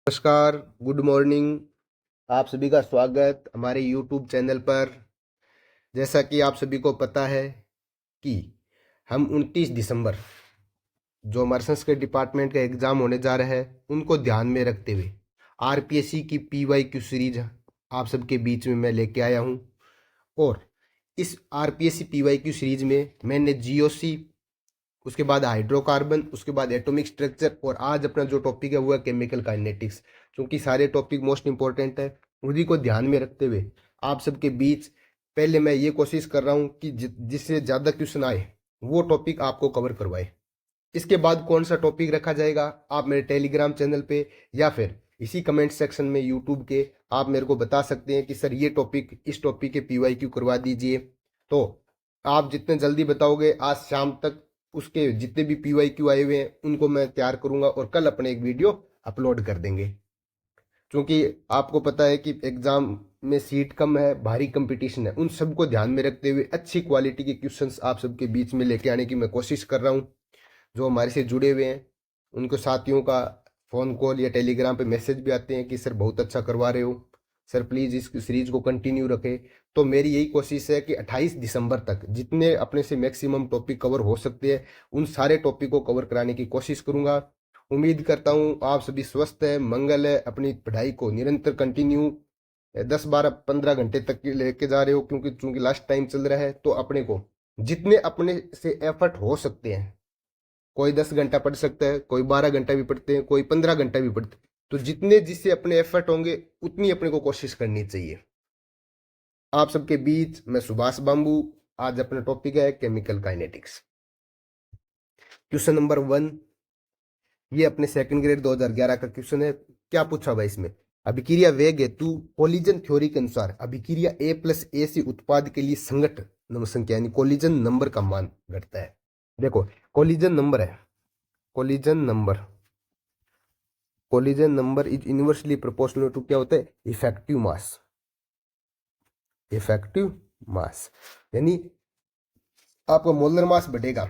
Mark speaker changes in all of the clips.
Speaker 1: नमस्कार, good morning. आप सभी का स्वागत हमारे यूट्यूब चैनल पर। जैसा कि आप सभी को पता है कि हम 29 दिसंबर जो हमारे संस्कृत डिपार्टमेंट का एग्ज़ाम होने जा रहा है उनको ध्यान में रखते हुए आरपीएससी की पीवाईक्यू सीरीज आप सबके बीच में मैं लेके आया हूँ। और इस आरपीएससी पीवाईक्यू सीरीज में मैंने जीओसी, उसके बाद हाइड्रोकार्बन, उसके बाद एटॉमिक स्ट्रक्चर और आज अपना जो टॉपिक है वो है केमिकल काइनेटिक्स। क्योंकि सारे टॉपिक मोस्ट इंपॉर्टेंट है, उन्हीं को ध्यान में रखते हुए आप सबके बीच पहले मैं ये कोशिश कर रहा हूँ कि जिससे ज़्यादा क्वेश्चन आए वो टॉपिक आपको कवर करवाए। इसके बाद कौन सा टॉपिक रखा जाएगा आप मेरे टेलीग्राम चैनल पे या फिर इसी कमेंट सेक्शन में यूट्यूब के आप मेरे को बता सकते हैं कि सर ये टॉपिक, इस टॉपिक के पीवाईक्यू करवा दीजिए। तो आप जितने जल्दी बताओगे आज शाम तक उसके जितने भी पीवाईक्यू आए हुए हैं उनको मैं तैयार करूंगा और कल अपने एक वीडियो अपलोड कर देंगे। क्योंकि आपको पता है कि एग्जाम में सीट कम है, भारी कंपटीशन है, उन सबको ध्यान में रखते हुए अच्छी क्वालिटी के क्वेश्चंस आप सबके बीच में लेके आने की मैं कोशिश कर रहा हूँ। जो हमारे से जुड़े हुए हैं उनको साथियों का फ़ोन कॉल या टेलीग्राम पे मैसेज भी आते हैं कि सर बहुत अच्छा करवा रहे हो, सर प्लीज़ इस सीरीज़ को कंटिन्यू रखें। तो मेरी यही कोशिश है कि 28 दिसंबर तक जितने अपने से मैक्सिमम टॉपिक कवर हो सकते हैं उन सारे टॉपिक को कवर कराने की कोशिश करूंगा। उम्मीद करता हूँ आप सभी स्वस्थ है, मंगल है, अपनी पढ़ाई को निरंतर कंटिन्यू 10 12 15 घंटे तक लेके जा रहे हो। क्योंकि चूंकि लास्ट टाइम चल रहा है तो अपने को जितने अपने से एफर्ट हो सकते हैं, कोई 10 घंटा पढ़ सकता है, कोई 12 घंटा भी पढ़ते हैं, कोई 15 घंटा भी पढ़ते हैं, तो जितने जिससे अपने एफर्ट होंगे उतनी अपने को कोशिश करनी चाहिए। आप सबके बीच मैं सुभाष बांबू। आज अपना टॉपिक है केमिकल काइनेटिक्स। क्वेश्चन नंबर 1, ये अपने सेकंड ग्रेड 2011 का क्वेश्चन है। क्या पूछा हुआ इसमें? अभिक्रिया वेग हेतु कोलिजन थ्योरी के अनुसार अभिक्रिया A+A से उत्पाद के लिए संगत नंबर संख्या यानी कोलिजन नंबर का मान घटता है। देखो, कोलिजन नंबर है, collision number, collision number is inversely proportional to क्या होता है? इफेक्टिव मास। इफेक्टिव मास यानी आपका मोलर मास बढ़ेगा।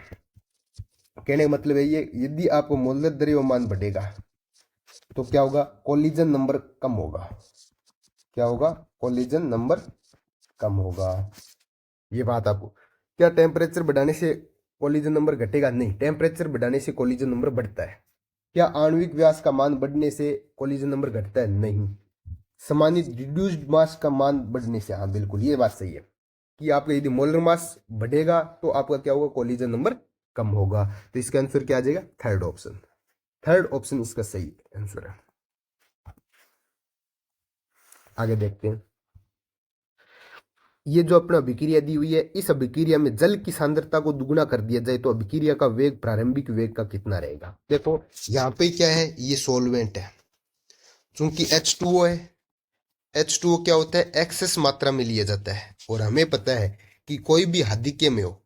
Speaker 1: कहने का मतलब है ये, यदि आपको मोलर द्रव्यमान बढ़ेगा तो क्या होगा? कोलिजन नंबर कम होगा। क्या होगा? कोलिजन नंबर कम होगा। ये बात आपको, क्या टेम्परेचर बढ़ाने से कोलिजन नंबर घटेगा? नहीं, टेम्परेचर बढ़ाने से कोलिजन नंबर बढ़ता है। क्या आणविक व्यास का मान बढ़ने से कोलिजन नंबर घटता है? नहीं। समानित रिड्यूस्ड मास का मान बढ़ने से, हाँ बिल्कुल ये बात सही है कि आपका यदि मोलर मास बढ़ेगा तो आपका क्या होगा? कोलिजन नंबर कम होगा। तो इसका आंसर क्या आ जाएगा? Third option. थर्ड ऑप्शन इसका सही आंसर है। आगे देखते हैं। ये जो अपना अभिक्रिया दी हुई है, इस अभिक्रिया में जल की सांद्रता को दुगुना कर दिया जाए तो अभिक्रिया का वेग प्रारंभिक वेग का कितना रहेगा? देखो यहाँ पे क्या है, ये सॉल्वेंट है। चूंकि H2O है, H2O क्या होता है? एक्सेस मात्रा में लिया जाता है। और हमें पता है कि कोई भी हादिके में हो,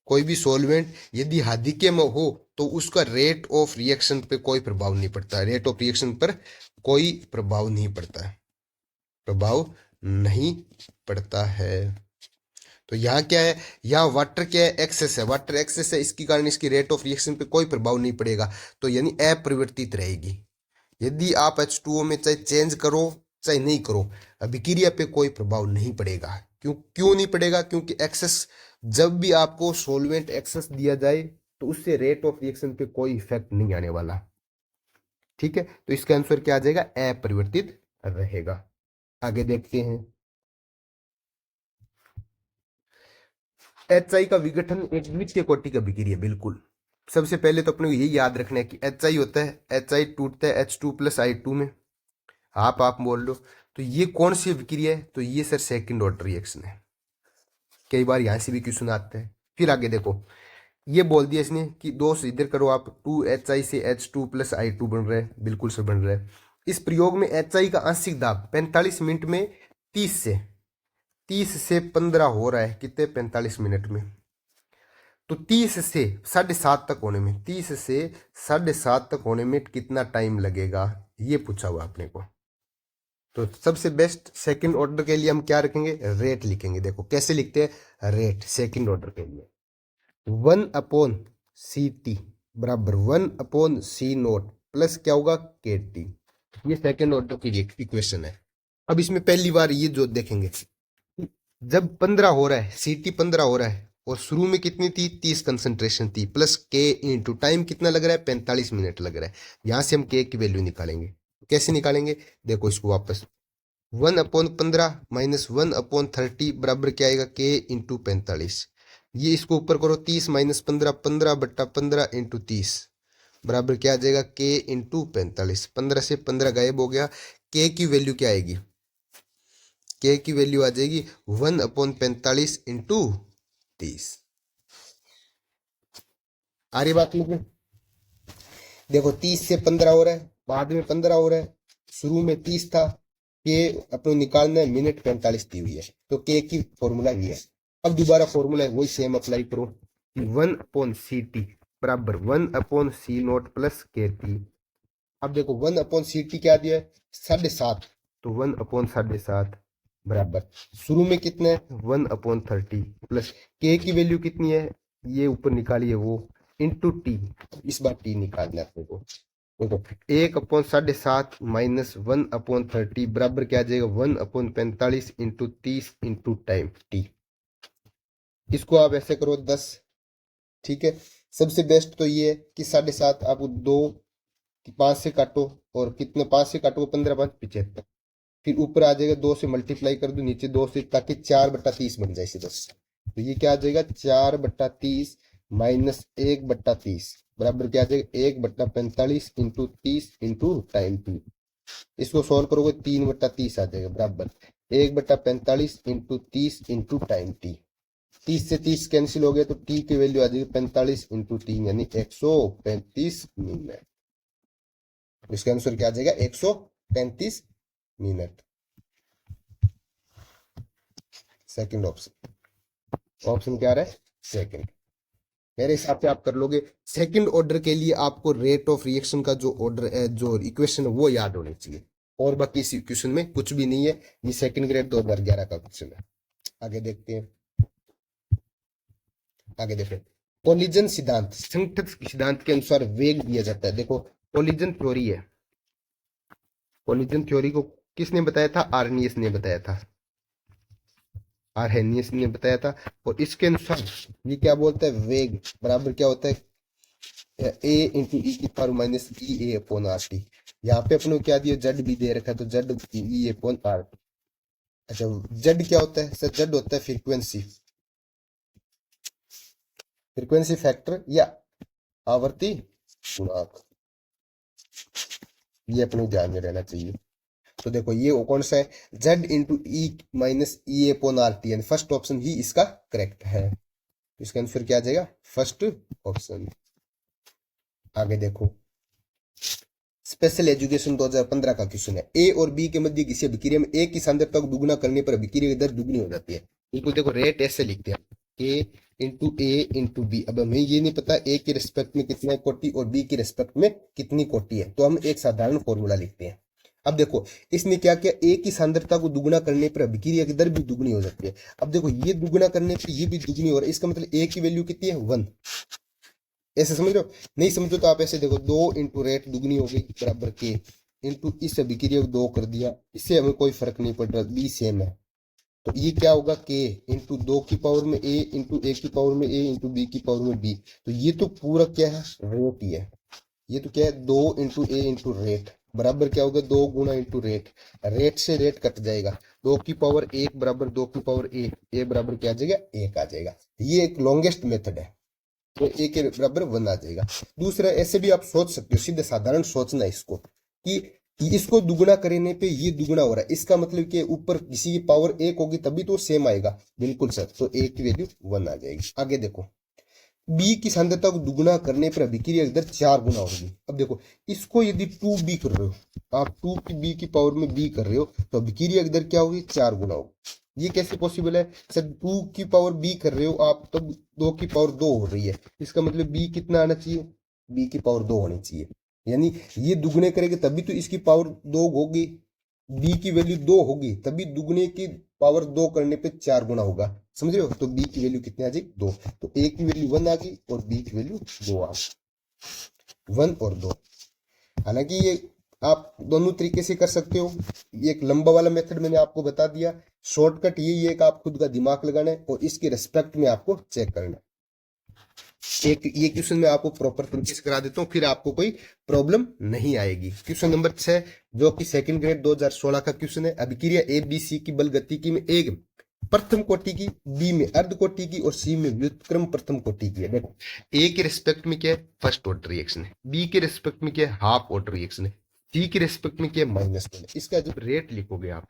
Speaker 1: कोई भी सॉल्वेंट यदि हादिके में हो तो उसका रेट ऑफ रिएक्शन पे कोई प्रभाव नहीं पड़ता। रेट ऑफ रिएक्शन पर कोई प्रभाव नहीं पड़ता है, प्रभाव नहीं पड़ता है। तो यहाँ क्या है? यहाँ वाटर क्या है? एक्सेस है। वाटर एक्सेस है, इसके कारण इसकी रेट ऑफ रिएक्शन पे कोई प्रभाव नहीं पड़ेगा। तो यानी अपरिवर्तित रहेगी। यदि आप H2O में चाहे चेंज करो चाहे नहीं करो, अभिक्रिया पे कोई प्रभाव नहीं पड़ेगा। क्यों नहीं पड़ेगा? क्योंकि एक्सेस, जब भी आपको सॉल्वेंट एक्सेस दिया जाए तो उससे रेट ऑफ रिएक्शन पे कोई इफेक्ट नहीं आने वाला। ठीक है, तो इसका आंसर क्या आ जाएगा? अपरिवर्तित रहेगा। आगे देखते हैं। HI का विघटन एक द्वितीय कोटि का अभिक्रिया। बिल्कुल, सबसे पहले तो अपने को यही याद रखना है कि HI होता है, HI टूटता है H2+I2 में। आप बोल लो तो ये कौन सी अभिक्रिया है? तो ये सर सेकंड ऑर्डर रिएक्शन है। कई बार यहां से भी क्वेश्चन आते हैं। फिर आगे देखो, ये बोल दिया इसने कि दो से इधर करो आप, 2HI से H2+I2 बन रहा है। बिल्कुल सर बन रहा है। इस प्रयोग में HI का आंशिक दाब 45 मिनट में 30 से 15 हो रहा है। कितने? 45 मिनट में। तो 30 से 7:30 तक होने में, 30 से 7:30 तक होने में कितना टाइम लगेगा? ये पूछा हुआ अपने को। तो सबसे बेस्ट सेकंड ऑर्डर के लिए हम क्या रखेंगे? रेट लिखेंगे। देखो कैसे लिखते हैं रेट सेकंड ऑर्डर के लिए। 1/CT बराबर 1/C0 प्लस क्या होगा के टी। ये सेकेंड ऑर्डर की इक्वेशन है। अब इसमें पहली बार ये जो देखेंगे, जब 15 हो रहा है, सी टी 15 हो रहा है और शुरू में कितनी थी 30 कंसंट्रेशन थी, प्लस के इंटू टाइम कितना लग रहा है 45 मिनट लग रहा है। यहां से हम के की वैल्यू निकालेंगे। कैसे निकालेंगे, देखो इसको वापस 1/15 माइनस 1/30 बराबर क्या आएगा के इंटू 45। ये इसको ऊपर करो 30 माइनस 15, 15/15 इंटू 30 बराबर क्या आ जाएगा के इंटू 45। 15 से 15 गायब हो गया। के की वैल्यू क्या आएगी, के की वैल्यू आ जाएगी 1/45 इंटू 30। आ रही बात मुझे, देखो 30 से 15 हो रहा है, बाद में 15 हो रहा है, शुरू में 30 था। के अपने निकालना है, मिनट 45 दी हुई है, तो के की फॉर्मूला ये है। अब दोबारा फॉर्मूला है वही सेम अप्लाई करो, 1/ct बराबर 1/c0 प्लस के टी। अब देखो 1/ct क्या दिया है 7.5, तो 1/7.5 बराबर शुरू में कितना है 1/30 प्लस के की वैल्यू कितनी है, ये ऊपर निकालिए वो इंटू टी। इस बार टी निकालना है अपने को। देखो 1/7.5 माइनस 1/30 बराबर क्या आ जाएगा 1/45 इंटू 30 इंटू टाइम टी। इसको आप ऐसे करो 10। ठीक है, सबसे बेस्ट तो ये है कि 7.5 आप 2 5 से काटो, और कितने 5 से काटो 15 5 75, फिर ऊपर आ जाएगा 2 से मल्टीप्लाई कर दो, नीचे 2 से, ताकि 4/30 बन जाए सीधा। तो ये क्या आ जाएगा 4/30 माइनस 1/30 बराबर क्या आ जाएगा 1/45 इंटू 30 इंटू टाइम टी। इसको सॉल्व करोगे 3/30 आ जाएगा बराबर 1/45 इंटू 30 इंटू टाइम टी। 30 से 30 कैंसिल हो गया, तो टी की वैल्यू आ जाएगी 45 इंटू 3 यानी 135 मिनट। इसका आंसर क्या आ जाएगा 135 मिनट। सेकंड ऑप्शन, ऑप्शन क्या आ रहा है सेकंड। मेरे हिसाब से आप कर लोगे। सेकंड ऑर्डर के लिए आपको रेट ऑफ रिएक्शन का जो ऑर्डर है, जो इक्वेशन है वो याद होनी चाहिए, और बाकी इस इक्वेशन में कुछ भी नहीं है। ये सेकंड ग्रेड 2011 का क्वेश्चन है। आगे देखते हैं, आगे देखो कोलिजन सिद्धांत, संगत सिद्धांत के अनुसार वेग दिया जाता है। देखो कोलिजन थ्योरी है, कोलिजन थ्योरी को किसने बताया था, आर्नियस ने बताया था, आर्हेनियस ने बताया था। और इसके अनुसार ये क्या बोलता है, वेग बराबर क्या होता है ए इंटू ई की पावर माइनस ई ए अपॉन आर टी। यहाँ पे अपने को क्या दिया, जेड भी दे रखा है, तो जेड ई अपॉन आर टी। अच्छा जेड क्या होता है सर, जेड होता है फ्रीक्वेंसी, फ्रीक्वेंसी फैक्टर या आवर्ती गुणांक, ये अपने ध्यान में रहना चाहिए। तो देखो ये कौन सा है, Z into E minus E upon R T, first option ही इसका करेक्ट है। इसका आंसर क्या आ जाएगा फर्स्ट ऑप्शन। आगे देखो स्पेशल एजुकेशन 2015 का क्वेश्चन है, ए और बी के मध्य किसी अभिक्रिया में ए की सांद्रता को दुगुना करने पर अभिक्रिया की दर दुगनी हो जाती है। बिल्कुल देखो रेट ऐसे लिखते हैं ए इंटू ए इंटू बी। अब हमें ये नहीं पता ए के रिस्पेक्ट में कितना कोटि और बी के रिस्पेक्ट में कितनी कोटि है, तो हम एक साधारण फॉर्मूला लिखते हैं। अब देखो इसने क्या किया, ए की सांद्रता को दुगुना करने पर अभिक्रिया की दर भी दुगनी हो जाती है। अब देखो ये दुगुना करने पर ये भी दुगनी हो रहा है, इसका मतलब ए की वैल्यू कितनी है 1। ऐसे समझ रहे हो, नहीं समझो तो आप ऐसे देखो 2 इंटू रेट दुगनी हो गई बराबर के इंटू इस अभिक्रिया को 2 कर दिया, इससे हमें कोई फर्क नहीं पड़ रहा, बी सेम है। तो ये क्या होगा के इंटू 2 की पावर में ए इंटू ए की पावर में ए इंटू बी की पावर में बी। तो ये तो पूरा क्या है रेट ही है, ये तो क्या है 2 इंटू ए इंटू रेट बराबर क्या होगा 2 गुना इंटू रेट, रेट से रेट कट जाएगा, 2 की पावर 1 बराबर 2 की पावर ए बराबर क्या आ जाएगा 1 आ जाएगा। ये एक लॉन्गेस्ट मेथड है, तो ए के बराबर 1 आ जाएगा। दूसरा ऐसे भी आप सोच सकते हो, सीधे साधारण सोचना इसको कि इसको दुगुना करने पे ये दुगुना हो रहा है, इसका मतलब कि ऊपर किसी की पावर 1 होगी तभी तो सेम आएगा। बिल्कुल सर, तो ए की वैल्यू 1 आ जाएगी। आगे देखो बी की सांद्रता को दुगुना करने पर अभिक्रिया की दर 4 गुना होगी। अब देखो इसको यदि 2b कर रहे हो, आप 2 की बी की पावर में b कर रहे हो, तो अभिक्रिया की दर क्या होगी 4 गुना होगी। ये कैसे पॉसिबल है सर, 2 की पावर b कर रहे हो आप, तब 2 की पावर 2 हो रही है, इसका मतलब b कितना आना चाहिए, b की पावर 2 होनी चाहिए। यानी ये दुगने करेंगे तभी तो इसकी पावर 2 होगी, b की वैल्यू 2 होगी तभी दुगने की पावर 2 करने पे 4 गुना होगा। समझ रहे हो, तो b की वैल्यू कितनी आ जाएगी 2, तो a की वैल्यू 1 आ गई और b की वैल्यू 2 आ गई, 1 और 2। हालांकि ये आप दोनों तरीके से कर सकते हो। ये एक लंबा वाला मेथड मैंने आपको बता दिया, शॉर्टकट यही है कि आप खुद का दिमाग लगाना है और इसके रेस्पेक्ट में आपको चेक करना है। एक ये क्वेश्चन मैं आपको प्रॉपर तरीके से करा देता हूँ, फिर आपको कोई प्रॉब्लम नहीं आएगी। क्वेश्चन नंबर 6 जो कि सेकंड ग्रेड 2016 का क्वेश्चन है। अभिक्रिया ए बी सी की बल गतिकी में एक प्रथम कोटि की, बी में अर्ध कोटि की और सी में व्युत्क्रम प्रथम कोटि की है। देखो ए के रिस्पेक्ट में क्या है, फर्स्ट ऑर्डर रिएक्शन है, बी के रिस्पेक्ट में क्या है, हाफ ऑर्डर रिएक्शन है, सी के रिस्पेक्ट में क्या है, -1 है। इसका जब रेट लिखोगे आप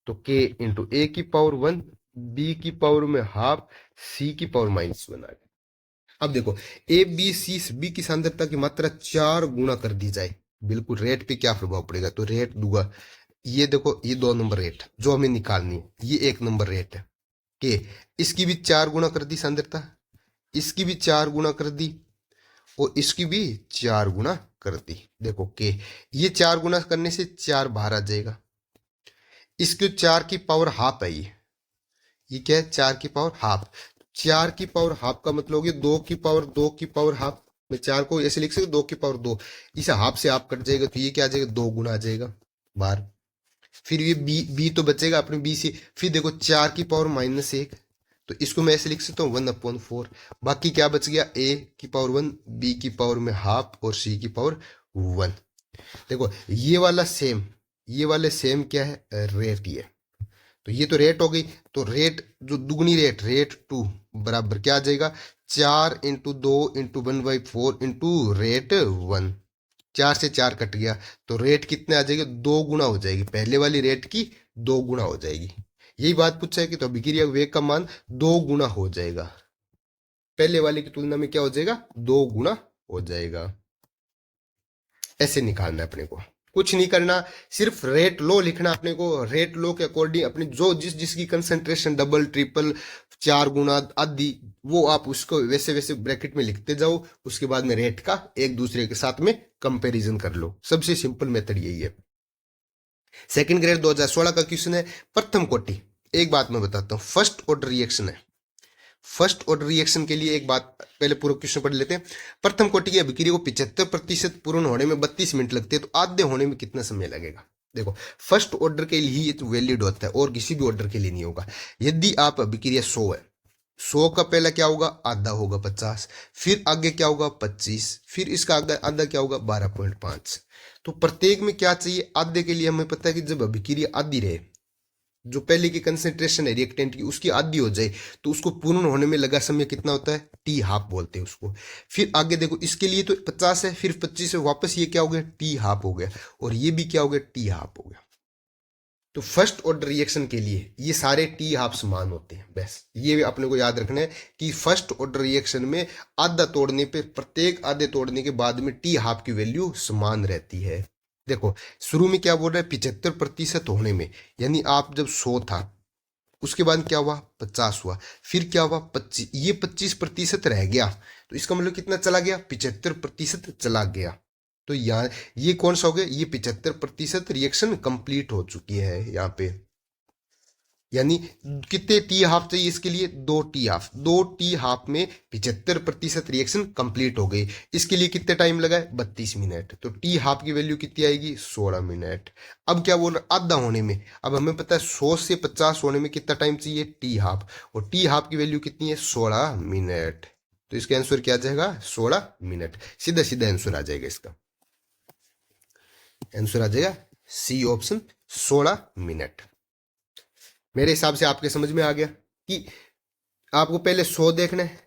Speaker 1: तो k इंटू ए की पावर 1, बी की पावर में हाफ, सी की पावर -1 आ गया। अब देखो ए बी सी बी की सांद्रता की मात्रा 4 गुना कर दी जाए, बिल्कुल रेट पे क्या प्रभाव पड़ेगा, तो रेट दूंगा। ये देखो ये 2 नंबर रेट जो हमें निकालनी है, ये 1 नंबर रेट है के, इसकी भी 4 गुना कर दी सांद्रता, इसकी भी 4 गुना कर दी और इसकी भी 4 गुना कर दी। देखो के ये 4 गुना करने से 4 बाहर आ जाएगा, इसके 4 की पावर हाफ है, ये क्या है 4 की पावर हाफ। 4 की पावर हाफ का मतलब हो गया 2 की पावर हाफ। मैं 4 को ऐसे लिख सकते 2 की पावर 2, इसे हाफ से हाफ कट जाएगा तो ये क्या आ जाएगा 2 गुना आ जाएगा बाहर। फिर ये बी तो बचेगा अपने बी से। फिर देखो 4 की पावर -1, तो इसको मैं ऐसे लिख सकता हूँ 1/4। बाकी क्या बच गया, ए की पावर 1, बी की पावर में हाफ और सी की पावर 1। देखो ये वाला सेम, ये वाले सेम क्या है, रेट ये, तो ये तो रेट हो गई। तो रेट जो दुगनी रेट, रेट 2 बराबर क्या आ जाएगा, 4 इंटू 2 इंटू 1/4 इंटू रेट 1। 4 से 4 कट गया तो रेट कितने आ जाएगा, 2 गुना हो जाएगी, पहले वाली रेट की 2 गुना हो जाएगी। यही बात पूछा है कि तो अभिक्रिया वेग का मान 2 गुना हो जाएगा, पहले वाले की तुलना में क्या हो जाएगा, 2 गुना हो जाएगा। ऐसे निकालना है अपने को, कुछ नहीं करना, सिर्फ रेट लो लिखना अपने को। रेट लो के अकॉर्डिंग अपनी जो जिसकी कंसंट्रेशन डबल ट्रिपल 4 गुना आदि, वो आप उसको वैसे वैसे ब्रैकेट में लिखते जाओ, उसके बाद में रेट का एक दूसरे के साथ में कंपैरिजन कर लो। सबसे सिंपल मेथड यही है। सेकंड ग्रेड 2016 का क्वेश्चन है, प्रथम कोटि। एक बात मैं बताता हूँ, फर्स्ट ऑर्डर रिएक्शन है। फर्स्ट ऑर्डर रिएक्शन के लिए एक बात पहले पूरा क्वेश्चन पढ़ लेते हैं। प्रथम कोटि की अभिक्रिया को 75% पूर्ण होने में 32 मिनट लगते हैं, तो आधे होने में कितना समय लगेगा। देखो फर्स्ट ऑर्डर के लिए ही ये वैलिड होता है और किसी भी ऑर्डर के लिए नहीं होगा। यदि आप अभिक्रिया 100 है, 100 का पहला क्या होगा, आधा होगा 50, फिर आगे क्या होगा 25, फिर इसका आधा आधा क्या होगा 12.5। तो प्रत्येक में क्या चाहिए, आधे के लिए हमें पता है कि जब अभिक्रिया आधी रहे, जो पहले की कंसेंट्रेशन है रिएक्टेंट की उसकी आधी हो जाए, तो उसको पूर्ण होने में लगा समय कितना होता है, टी हाफ बोलते हैं उसको। फिर आगे देखो इसके लिए तो 50 है, फिर 25 से वापस ये क्या हो गया, टी हाफ हो गया, और ये भी क्या हो गया, टी हाफ हो गया। तो फर्स्ट ऑर्डर रिएक्शन के लिए ये सारे टी हाफ समान होते हैं। बस ये अपने को याद रखना है कि फर्स्ट ऑर्डर रिएक्शन में आधा तोड़ने पे, प्रत्येक आधे तोड़ने के बाद में टी हाफ की वैल्यू समान रहती है। देखो शुरू में क्या बोल रहा है, 75% होने में, यानी आप जब 100 था, उसके बाद क्या हुआ 50 हुआ, फिर क्या हुआ 25, ये 25% रह गया, तो इसका मतलब कितना चला गया, 75% चला गया। तो यहाँ ये कौन सा हो गया, ये 75% रिएक्शन कंप्लीट हो चुकी है यहाँ पे। यानी कितने टी हाफ चाहिए इसके लिए, 2 टी हाफ, 2 टी हाफ में 75% रिएक्शन कंप्लीट हो गई। इसके लिए कितने टाइम लगा है, 32 मिनट। तो टी हाफ की वैल्यू कितनी आएगी, 16 मिनट। अब क्या बोल रहा, आधा होने में, अब हमें पता है 100 से 50 होने में कितना टाइम चाहिए, टी हाफ, और टी हाफ की वैल्यू कितनी है, 16 मिनट। तो इसका आंसर क्या आ जाएगा, 16 मिनट। सीधा सीधा आंसर आ जाएगा, इसका आंसर आ जाएगा सी ऑप्शन, 16 मिनट। मेरे हिसाब से आपके समझ में आ गया कि आपको पहले 100 देखना है,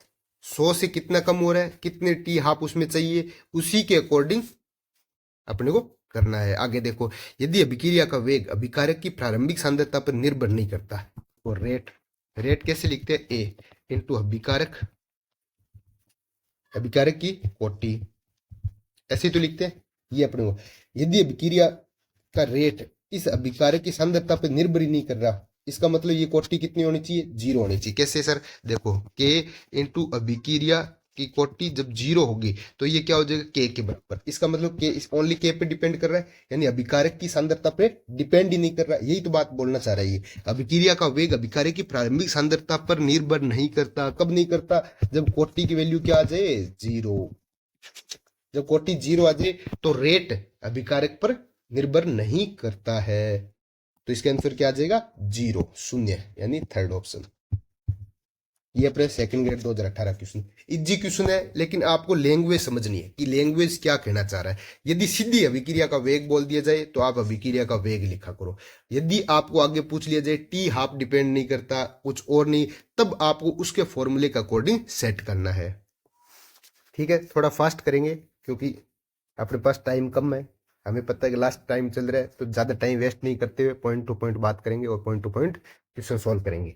Speaker 1: 100 से कितना कम हो रहा है, कितने टी हाफ उसमें चाहिए, उसी के अकॉर्डिंग अपने को करना है। आगे देखो, यदि अभिक्रिया का वेग अभिकारक की प्रारंभिक सांद्रता पर निर्भर नहीं करता, तो रेट, रेट कैसे लिखते हैं, ए इंटू अभिकारक, अभिकारक की कोटि, ऐसे तो लिखते हैं ये अपने को। यदि अभिक्रिया का रेट इस अभिकारक की सांद्रता पर निर्भर ही नहीं कर रहा, इसका मतलब ये कोटि कितनी होनी चाहिए, 0 होनी चाहिए। कैसे सर, देखो के इंटू अभिक्रिया की कोटि जब 0 होगी तो ये क्या हो जाएगा, के के बराबर। इसका मतलब के ओनली के पे डिपेंड कर रहा है, यानी अभिकारक की सांद्रता पे डिपेंड ही नहीं कर रहा। यही तो बात बोलना चाह रहा है ये, अभिक्रिया का वेग अभिकारक की प्रारंभिक सांद्रता पर निर्भर नहीं करता। कब नहीं करता, जब कोटि की वैल्यू क्या आ जाए, 0। जब कोटि जीरो आ जाए तो रेट अभिकारक पर निर्भर नहीं करता है। तो इसके आंसर क्या आ जाएगा? जीरो, शून्य, यानी थर्ड ऑप्शन। ये अपने second grade 2018 question, easy question है, लेकिन आपको लैंग्वेज समझनी है कि लैंग्वेज क्या कहना चाह रहा है। यदि सीधी अभिक्रिया का वेग बोल दिया जाए तो आप अभिक्रिया का वेग लिखा करो। यदि आपको आगे पूछ लिया जाए टी हाफ डिपेंड नहीं करता, कुछ और नहीं, तब आपको उसके फॉर्मूले के अकॉर्डिंग सेट करना है। ठीक है, थोड़ा फास्ट करेंगे क्योंकि अपने पास टाइम कम है। हमें पता है कि लास्ट टाइम चल रहा है, तो ज़्यादा टाइम वेस्ट नहीं करते हुए पॉइंट टू पॉइंट बात करेंगे और point two point question solve करेंगे।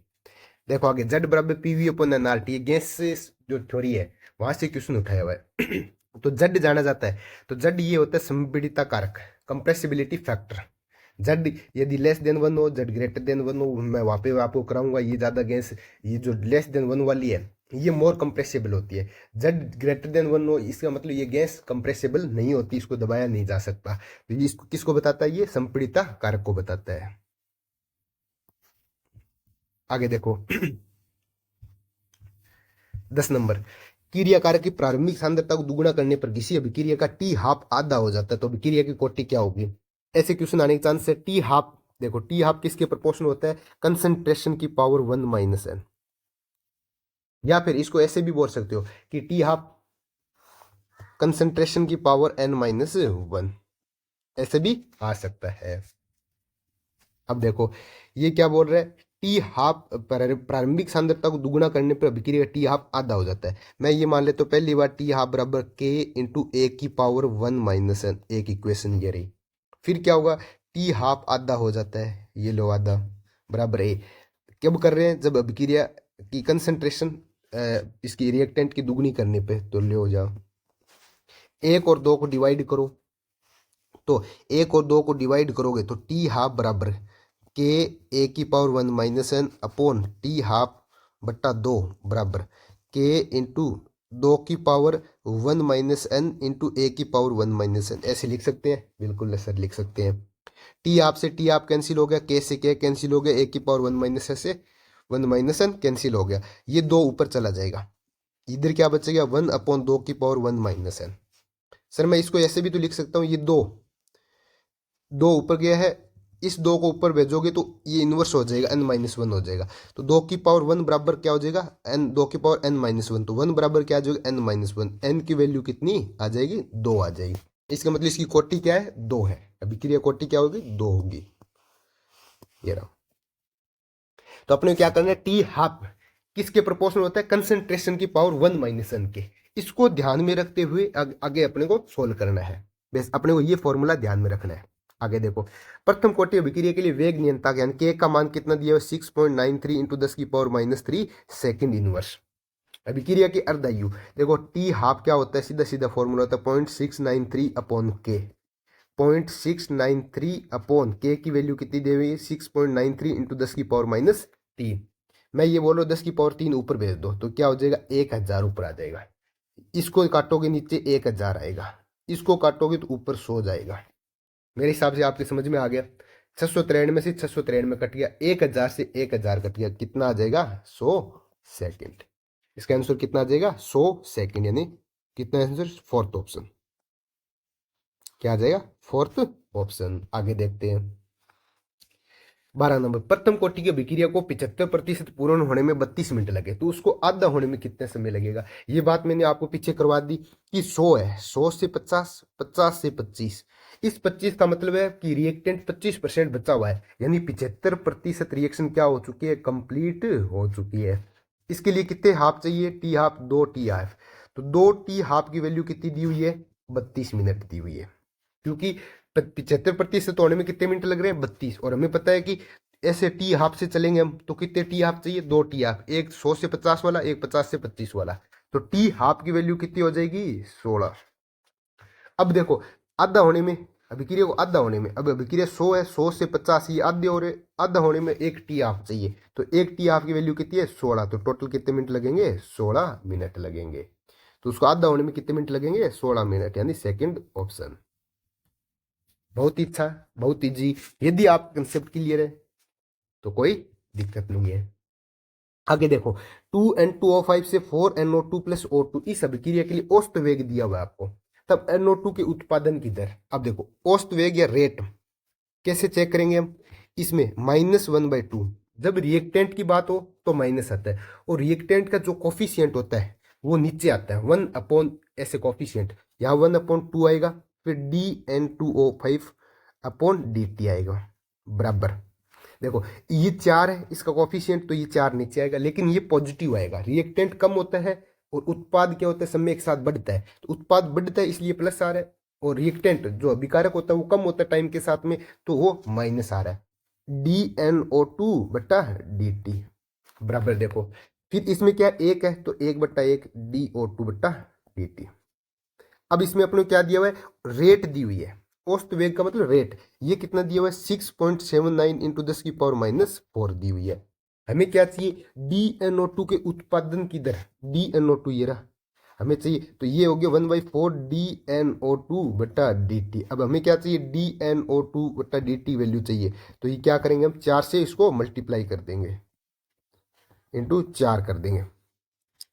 Speaker 1: देखो आगे, जेड बराबर पीवी अपन एन आर टी, गैस से जो थ्योरी है वहां से क्वेश्चन उठाया हुआ है। तो जेड जाना जाता है, तो जेड ये होता है संपीड़ितता कारक, कंप्रेसिबिलिटी फैक्टर। जेड यदि लेस देन वन हो, जेड ग्रेटर देन वन हो, मैं वहां पे आपको कराऊंगा ये ज्यादा गैस, ये जो लेस देन वन वाली है ये मोर कंप्रेसिबल होती है। जेड ग्रेटर देन वन हो, इसका मतलब ये गैस कंप्रेसिबल नहीं होती, इसको दबाया नहीं जा सकता। तो ये इसको किसको बताता है? ये संपीड़ितता कारक को बताता है। आगे देखो 10 नंबर, क्रिया कारक की प्रारंभिक सांद्रता को दुगुना करने पर किसी अभिक्रिया का टी हाफ आधा हो जाता है, तो अभिक्रिया की कोटि क्या होगी? ऐसे क्वेश्चन आने के चांस है। टी हाफ, देखो टी हाफ किसके प्रोपोर्शनल होता है? कंसंट्रेशन की पावर 1 - n। या फिर इसको ऐसे भी बोल सकते हो कि टी हाफ कंसंट्रेशन की पावर n-1, ऐसे भी आ सकता है। अब देखो ये क्या बोल रहा है? टी हाफ प्रारंभिक सांद्रता को दुगुना करने पर अभिक्रिया टी हाफ आधा हो जाता है। मैं ये मान लेता हूँ पहली बार टी हाफ बराबर के इंटू ए की पावर 1 - n, एक इक्वेशन ये रही। फिर क्या होगा? टी हाफ आधा हो जाता है, ये लो आधा बराबर ए। कब कर रहे हैं? जब अभिक्रिया की कंसंट्रेशन इसकी रिएक्टेंट की दुगुनी करने पे, तो ले हो जाओ, एक और दो को डिवाइड करो, तो एक और दो को डिवाइड करोगे तो टी हाफ बराबर के ए की power 1 - n upon T half बट्टा 2 बराबर के इंटू 2 की पावर 1 - n इंटू ए की पावर 1 - n, ऐसे लिख सकते हैं। बिल्कुल सर लिख सकते हैं। टी हाफ से टी हाफ कैंसिल हो गया, के से के कैंसिल हो गया, ए की पावर 1 - n से 1 - n कैंसिल हो गया, ये दो ऊपर चला जाएगा, इधर क्या बचेगा? 1/2 की पावर 1 - n। सर मैं इसको ऐसे भी तो लिख सकता हूँ, ये दो दो ऊपर गया है, इस दो को ऊपर भेजोगे तो ये इन्वर्स हो जाएगा, n-1 हो जाएगा। तो 2 की पावर 1 बराबर क्या हो जाएगा? n, 2 की पावर n-1, तो 1 बराबर क्या आ जाएगा? n-1। n की वैल्यू कितनी आ जाएगी? 2 आ जाएगी। इसका मतलब इसकी कोटि क्या है? 2 है। अभिक्रिया कोटि क्या होगी? 2 होगी। ये रहा। तो अपने क्या करना है? टी हाफ किसके प्रोपोर्शनल होता है? कंसंट्रेशन की पावर 1 - n के। इसको ध्यान में रखते हुए आगे अपने को सोल्व करना है। बस अपने को ये फॉर्मूला ध्यान में रखना है। आगे देखो, प्रथम कोटि अभिक्रिया के लिए वेग नियंत्रक यानी के का मान कितना दिया हुआ? 6.93 इंटू 10⁻³ सेकंड इनवर्स। अभिक्रिया की अर्धायु, देखो टी हाफ क्या होता है? सीधा सीधा फॉर्मूला होता है 0.693 अपॉन के। 0.693 अपॉन के की वैल्यू कितनी दी हुई है? 6.93 इंटू 10⁻³ मैं ये बोलो 10⁻³ ऊपर भेज दो तो क्या हो जाएगा? 1000 ऊपर आ जाएगा। इसको काटोगे नीचे 1000 आएगा, इसको काटोगे तो ऊपर 100 जाएगा। मेरे हिसाब से आपके समझ में आ गया। 693 से 693 कट गया, 1000 से 1000 कट गया, कितना आ जाएगा? 100 सेकेंड। इसका आंसर कितना आ जाएगा? 100 सेकेंड, यानी कितना आंसर? Fourth option. क्या आ जाएगा? Fourth option. आगे देखते हैं 12 नंबर, प्रथम कोटि की अभिक्रिया को 75% पूर्ण होने में 32 मिनट लगे, तो उसको आधा होने में कितने समय लगेगा? ये बात मैंने आपको पीछे करवा दी कि 100 है, 100 से 50, 50 से 25, इस 25 का मतलब है कि रिएक्टेंट 25% बचा हुआ है, यानी 75% रिएक्शन क्या हो चुकी है? कंप्लीट हो चुकी है। इसके लिए कितने हाफ चाहिए? T half, 2 T half. तो 2 टी हाफ की वैल्यू कितनी दी हुई है? 32 मिनट दी हुई है, क्योंकि 75% होने में कितने मिनट लग रहे हैं? 32। और हमें पता है कि ऐसे टी हाफ से चलेंगे हम तो कितने टी हाफ चाहिए? 2 टी हाफ, एक 100 से 50 वाला, एक 50 से 25 वाला। तो टी हाफ की वैल्यू कितनी हो जाएगी? 16। अब देखो आधा होने में, अभिक्रिया को आधा होने में, अब अभिक्रिया 100 है, 100 से 50, ये आधे हो रहे, आधा होने में एक टी हाफ चाहिए, तो एक टी हाफ की वैल्यू कितनी है? 16। तो टोटल कितने मिनट लगेंगे? 16 मिनट लगेंगे। तो उसको आधा होने में कितने मिनट लगेंगे? 16 मिनट, यानी सेकेंड ऑप्शन। बहुत ही अच्छा, बहुत इजी। यदि आप कंसेप्ट क्लियर है तो कोई दिक्कत नहीं है। आगे देखो, 2N2O5 से 4NO2 + O2, इस अभिक्रिया के लिए औसत वेग दिया हुआ है आपको। तब NO2 के उत्पादन की दर। अब देखो औसत वेग या रेट कैसे चेक करेंगे हम, इसमें -1/2, जब रिएक्टेंट की बात हो तो माइनस आता है, और रिएक्टेंट का जो कॉफिशिएंट होता है वो नीचे आता है 1 ऐसे कॉफिशिएंट, यहाँ 1/2 आएगा, फिर dN2O5/dt आएगा बराबर। देखो ये 4 है इसका कॉफिशिएंट, तो ये 4 नीचे आएगा, लेकिन ये पॉजिटिव आएगा, रिएक्टेंट कम होता है और उत्पाद क्या होता है, सब में एक साथ बढ़ता है, तो उत्पाद बढ़ता है इसलिए प्लस आ रहा है, और रिएक्टेंट जो अभिकारक होता है वो कम होता है टाइम के साथ में, तो वो माइनस आ रहा है, DNO2/dt बराबर। देखो फिर इसमें क्या एक है, तो 1/1 DO2/dt। अब इसमें अपने क्या दिया हुआ है, रेट दी हुई है, औसत वेग का मतलब रेट, ये कितना दिया हुआ है 6.79 इंटू 10⁻⁴ दी हुई है। हमें क्या चाहिए, DNO2 के उत्पादन की दर, DNO2 ये रहा हमें चाहिए, तो ये हो गया 1/4 DNO2/dt। अब हमें क्या चाहिए, DNO2/dt वैल्यू चाहिए, तो ये क्या करेंगे हम, 4 से इसको मल्टीप्लाई कर देंगे, इंटू 4 कर देंगे।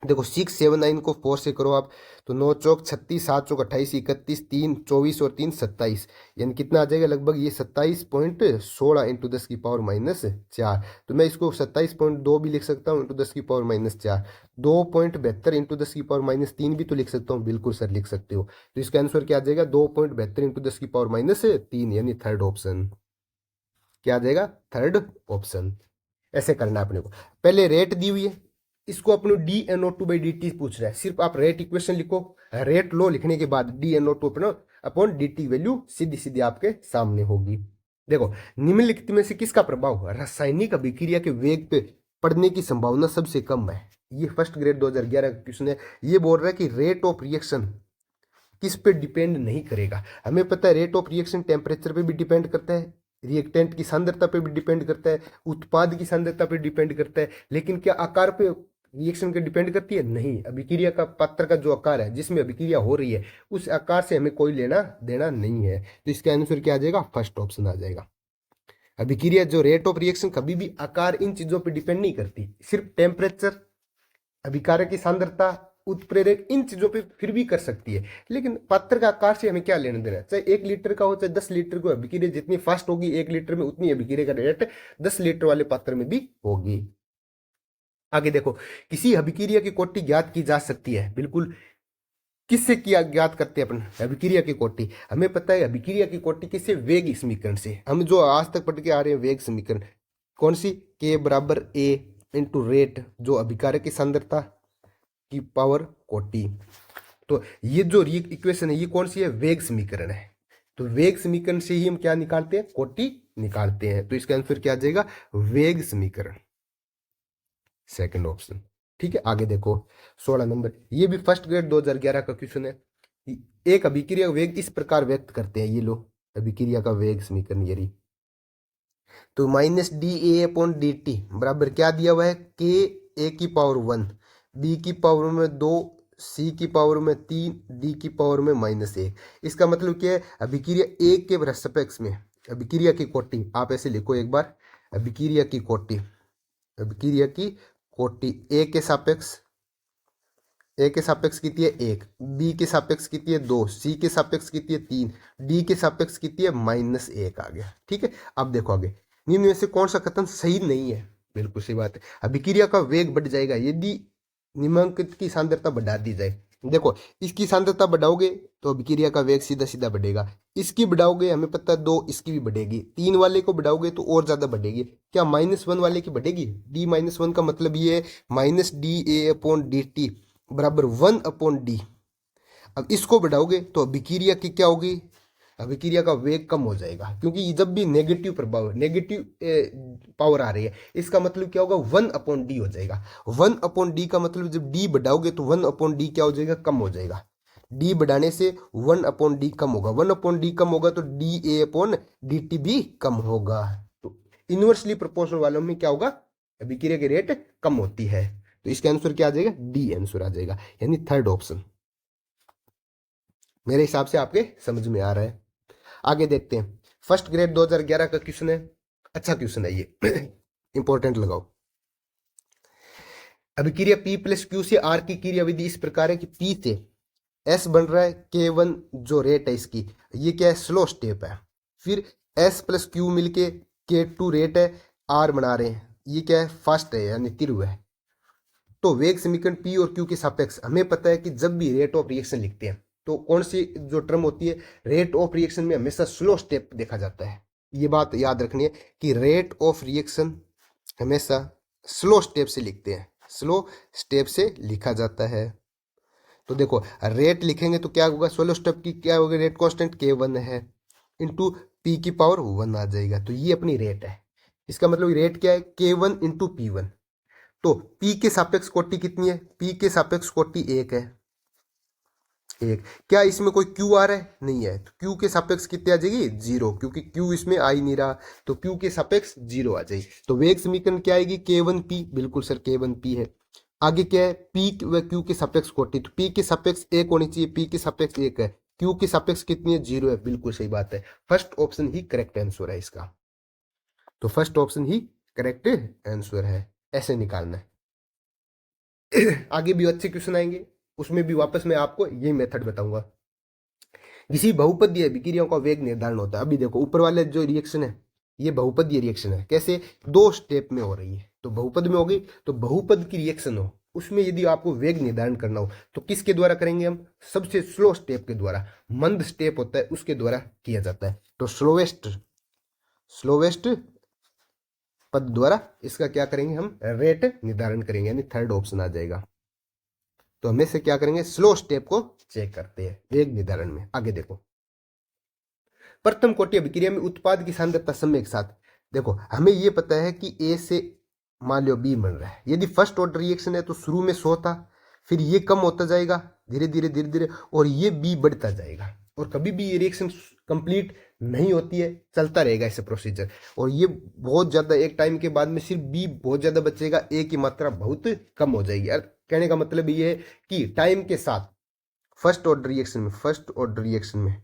Speaker 1: देखो 679 को 4 से करो आप, तो 9 चौक 36, 7 चौक 28, 31, 3 24 और 3 27, यानी कितना आ जाएगा लगभग ये 27.16 इंटू 10⁻⁴। तो मैं इसको 27.2 भी लिख सकता हूँ इंटू 10⁻⁴, 2.72 इंटू 10⁻³ भी तो लिख सकता हूँ, बिल्कुल सर लिख सकते हो। तो इसका आंसर क्या आ जाएगा, 2.72 इंटू 10⁻³ यानी थर्ड ऑप्शन। क्या आ जाएगा, थर्ड ऑप्शन। ऐसे करना है अपने को, पहले रेट दी हुई है, इसको अपने DNO2/dt पूछ रहा है, सिर्फ आप रेट इक्वेशन लिखो, रेट लो लिखने के बाद DNO2/dt वैल्यू सीधी सीधी आपके सामने होगी। देखो निम्नलिखित में से किसका प्रभाव रासायनिक अभिक्रिया के वेग पे पड़ने की संभावना सबसे कम है, ये फर्स्ट ग्रेड 2011 का क्वेश्चन है। ये बोल रहा है कि रेट ऑफ रिएक्शन किस पे डिपेंड नहीं करेगा, हमें पता है रेट ऑफ रिएक्शन टेम्परेचर पे भी डिपेंड करता है, रिएक्टेंट की सांद्रता पे भी डिपेंड करता है, उत्पाद की सांद्रता पे डिपेंड करता है, लेकिन क्या आकार पे रिएक्शन के डिपेंड करती है, नहीं। अभिक्रिया का पात्र का जो आकार है जिसमें अभिक्रिया हो रही है उस आकार से हमें कोई लेना देना नहीं है, तो इसका आंसर क्या आ जाएगा, फर्स्ट ऑप्शन आ जाएगा। अभिक्रिया जो रेट ऑफ रिएक्शन कभी भी आकार इन चीजों पर डिपेंड नहीं करती, सिर्फ टेम्परेचर, अभिकारक की सांद्रता, उत्प्रेरक, इन चीजों पे फिर भी कर सकती है, लेकिन पात्र का आकार से हमें क्या लेना देना, चाहे 1 लीटर का हो चाहे 10 लीटर का, अभिक्रिया जितनी फास्ट होगी 1 लीटर में उतनी अभिक्रिया का रेट 10 लीटर वाले पात्र में भी होगी। आगे देखो, किसी अभिक्रिया की कोटि ज्ञात की जा सकती है, बिल्कुल। किससे किया ज्ञात करते हैं अपन, अभिक्रिया की कोटि, हमें पता है अभिक्रिया की कोटि किससे, वेग समीकरण से। हम जो आज तक पढ़ के आ रहे हैं वेग समीकरण, कौन सी, K बराबर A इंटू रेट, जो अभिकारक की सांद्रता की पावर कोटि। तो ये जो इक्वेशन है ये कौन सी है, वेग समीकरण है, तो वेग समीकरण से ही हम क्या निकालते हैं, कोटि निकालते हैं, तो इसका आंसर क्या आ जाएगा, वेग समीकरण, सेकंड ऑप्शन। ठीक है, आगे देखो 16 नंबर, ये भी फर्स्ट ग्रेड 2011 का क्वेश्चन है। एक अभिक्रिया वेग इस प्रकार व्यक्त करते हैं, ये लो अभिक्रिया का वेग समीकरण ये रही, तो -dA/dt बराबर क्या दिया हुआ है, K A⁴ B की पावर में 2, C की पावर में 3, D की पावर में -1। इसका मतलब क्या है, अभिक्रिया एक के सापेक्ष में अभिक्रिया की कोटि, आप ऐसे लिखो एक बार, अभिक्रिया की कोटि, अभिक्रिया की कोटि ए के सापेक्ष, ए के सापेक्ष कितनी है 1, बी के सापेक्ष कितनी है 2, सी के सापेक्ष कितनी है 3, डी के सापेक्ष कितनी है -1 आ गया। ठीक है, अब देखो आगे, निम्न में से कौन सा कथन सही नहीं है, बिल्कुल सही बात है, अभिक्रिया का वेग बढ़ जाएगा यदि निम्नांकित की सांद्रता बढ़ा दी जाए। देखो इसकी सांद्रता बढ़ाओगे तो अभिक्रिया का वेग सीधा सीधा बढ़ेगा, इसकी बढ़ाओगे हमें पता है 2, इसकी भी बढ़ेगी, 3 वाले को बढ़ाओगे तो और ज्यादा बढ़ेगी, क्या -1 वाले की बढ़ेगी, D-1 का मतलब ये है -dA/dt बराबर 1/d। अब इसको बढ़ाओगे तो अभिक्रिया की क्या होगी, अभिक्रिया का वेग कम हो जाएगा, क्योंकि जब भी नेगेटिव प्रभाव, नेगेटिव पावर आ रही है, इसका मतलब क्या होगा 1/d हो जाएगा। 1/d का मतलब जब d बढ़ाओगे तो 1/d क्या हो जाएगा, कम हो जाएगा, d बढ़ाने से 1/d कम होगा, 1/d कम होगा तो dA/dt भी कम होगा, तो इनवर्सली प्रोपोर्शनल वालों में क्या होगा, अभिक्रिया की रेट कम होती है, तो इसका आंसर क्या आ जाएगा, डी आंसर आ जाएगा, यानी थर्ड ऑप्शन। मेरे हिसाब से आपके समझ में आ रहा है। आगे देखते हैं, फर्स्ट ग्रेड 2011 का क्वेश्चन है, अच्छा क्वेश्चन है ये इंपॉर्टेंट लगाओ। अभिक्रिया P + Q से R की क्रिया विधि इस प्रकार है कि P से एस बन रहा है K1 जो रेट है इसकी, ये क्या है स्लो स्टेप है। फिर एस प्लस क्यू मिलके K2 रेट है, आर बना रहे हैं, ये क्या है फास्ट है यानी तीव्र है। तो वेग समीकरण पी और क्यू के सापेक्ष हमें पता है कि जब भी रेट ऑफ रिएक्शन लिखते हैं तो कौन सी जो टर्म होती है, रेट ऑफ रिएक्शन में हमेशा स्लो स्टेप देखा जाता है। ये बात याद रखनी है कि रेट ऑफ रिएक्शन हमेशा स्लो स्टेप से लिखते हैं, स्लो स्टेप से लिखा जाता है। तो देखो रेट लिखेंगे तो क्या होगा, स्लो स्टेप की क्या होगा, रेट कांस्टेंट K1 है इंटू पी की पावर 1 आ जाएगा, तो ये अपनी रेट है। इसका मतलब रेट क्या है K1 इंटू P1। तो P के सापेक्ष कोटि कितनी है, P के सापेक्ष कोटि 1 है, 1। क्या इसमें कोई Q आ रहा है, नहीं है, तो Q के सापेक्ष कितने आ जाएगी 0, क्योंकि Q इसमें आ ही नहीं रहा, तो Q के सापेक्ष 0 आ जाएगी। तो वेग समीकरण क्या आएगी K1P, बिल्कुल सर K1P है। आगे क्या है P व Q के सापेक्ष कोटि, तो P के सापेक्ष 1 होनी चाहिए, P के सापेक्ष 1 है, Q के सापेक्ष कितनी है 0 है, बिल्कुल सही बात है। फर्स्ट ऑप्शन ही करेक्ट आंसर है इसका, तो फर्स्ट ऑप्शन ही करेक्ट आंसर है, ऐसे निकालना है। आगे भी अच्छे क्वेश्चन आएंगे, उसमें भी वापस मैं आपको यही मेथड बताऊंगा। किसी बहुपदीय अभिक्रियाओं का वेग निर्धारण होता है। अभी देखो ऊपर वाले जो रिएक्शन है ये बहुपदीय रिएक्शन है, कैसे 2 स्टेप में हो रही है, तो बहुपद में होगी, तो बहुपद की रिएक्शन हो उसमें यदि आपको वेग निर्धारण करना हो तो किसके द्वारा करेंगे हम, सबसे स्लो स्टेप के द्वारा, मंद स्टेप होता है उसके द्वारा किया जाता है। तो स्लोवेस्ट पद द्वारा इसका क्या करेंगे हम, रेट निर्धारण करेंगे, यानी थर्ड ऑप्शन आ जाएगा। तो हमें से क्या करेंगे, स्लो स्टेप को चेक करते हैं वेग निर्धारण में। आगे देखो प्रथम कोटि अभिक्रिया में उत्पाद की सांद्रता समय के साथ, देखो हमें ये पता है कि ए से मान लो बी बन रहा है, यदि फर्स्ट ऑर्डर रिएक्शन है तो शुरू में 100 था, फिर ये कम होता जाएगा धीरे धीरे धीरे धीरे, और ये बी बढ़ता जाएगा, और कभी भी ये रिएक्शन कंप्लीट नहीं होती है, चलता रहेगा ऐसे प्रोसीजर, और ये बहुत ज्यादा एक टाइम के बाद में सिर्फ बी बहुत ज्यादा बचेगा, ए की मात्रा बहुत कम हो जाएगी। कहने का मतलब ये है कि टाइम के साथ फर्स्ट ऑर्डर रिएक्शन में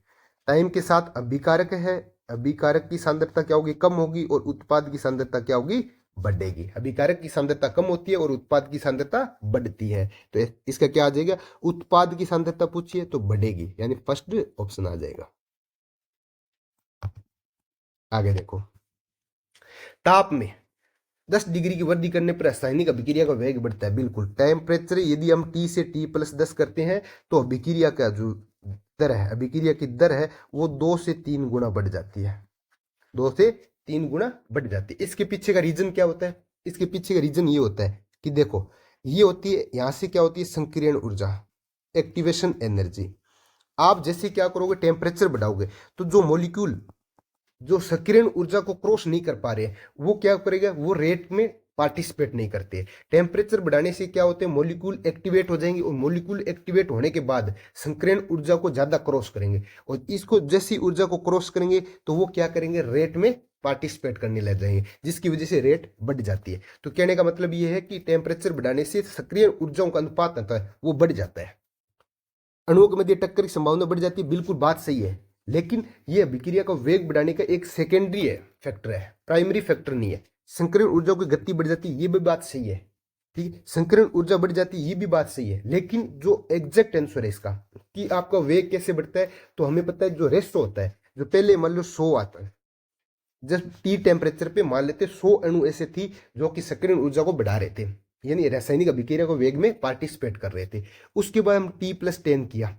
Speaker 1: टाइम के साथ अभिकारक है, अभिकारक की सांद्रता क्या होगी, कम होगी, और उत्पाद की सांद्रता क्या होगी, बढ़ेगी। अभिकारक की सांद्रता कम होती है और उत्पाद की सांद्रता बढ़ती है, तो इसका क्या आ जाएगा, उत्पाद की सांद्रता पूछिए तो बढ़ेगी, यानी फर्स्ट ऑप्शन आ जाएगा। आगे देखो ताप में 10 डिग्री की वृद्धि करने पर रासायनिक अभिक्रिया का वेग बढ़ता है, बिल्कुल। टेम्परेचर यदि हम T से T+10 करते हैं तो अभिक्रिया का जो दर है, अभिक्रिया की दर है वो 2 से 3 गुना बढ़ जाती है, 2 से 3 गुना बढ़ जाती है। इसके पीछे का रीजन क्या होता है, इसके पीछे का रीजन ये होता है कि देखो ये होती है, यहां से क्या होती है संकीर्ण ऊर्जा, एक्टिवेशन एनर्जी। आप जैसे क्या करोगे, टेम्परेचर बढ़ाओगे तो जो मॉलिक्यूल जो सक्रियण ऊर्जा को क्रॉस नहीं कर पा रहे हैं वो क्या करेगा, वो रेट में पार्टिसिपेट नहीं करते। टेम्परेचर बढ़ाने से क्या होते हैं, मॉलिक्यूल एक्टिवेट हो जाएंगे, और मॉलिक्यूल एक्टिवेट होने के बाद सक्रियण ऊर्जा को ज्यादा क्रॉस करेंगे, और इसको जैसी ऊर्जा को क्रॉस करेंगे तो वो क्या करेंगे, रेट में पार्टिसिपेट करने लग जाएंगे, जिसकी वजह से रेट बढ़ जाती है। तो कहने का मतलब ये है कि टेम्परेचर बढ़ाने से सक्रिय ऊर्जाओं का अनुपात होता है वो बढ़ जाता है, अणुओं के मध्य टक्कर की संभावना बढ़ जाती है, बिल्कुल बात सही है। लेकिन ये अभिक्रिया का वेग बढ़ाने का एक सेकेंडरी है फैक्टर है, प्राइमरी फैक्टर नहीं है। संकीर्ण ऊर्जा की गति बढ़ जाती है, ये भी बात सही है, ठीक है, संकीर्ण ऊर्जा बढ़ जाती है, ये भी बात सही है। लेकिन जो एग्जैक्ट आंसर है इसका कि आपका वेग कैसे बढ़ता है, तो हमें पता है जो रेशो होता है, जो पहले मान लो 100 आता है, जब टी टेम्परेचर पे मान लेते 100 अणु ऐसे थी जो कि सक्रिय ऊर्जा को बढ़ा रहे थे, यानी रासायनिक अभिक्रिया को वेग में पार्टिसिपेट कर रहे थे। उसके बाद हम T+10 किया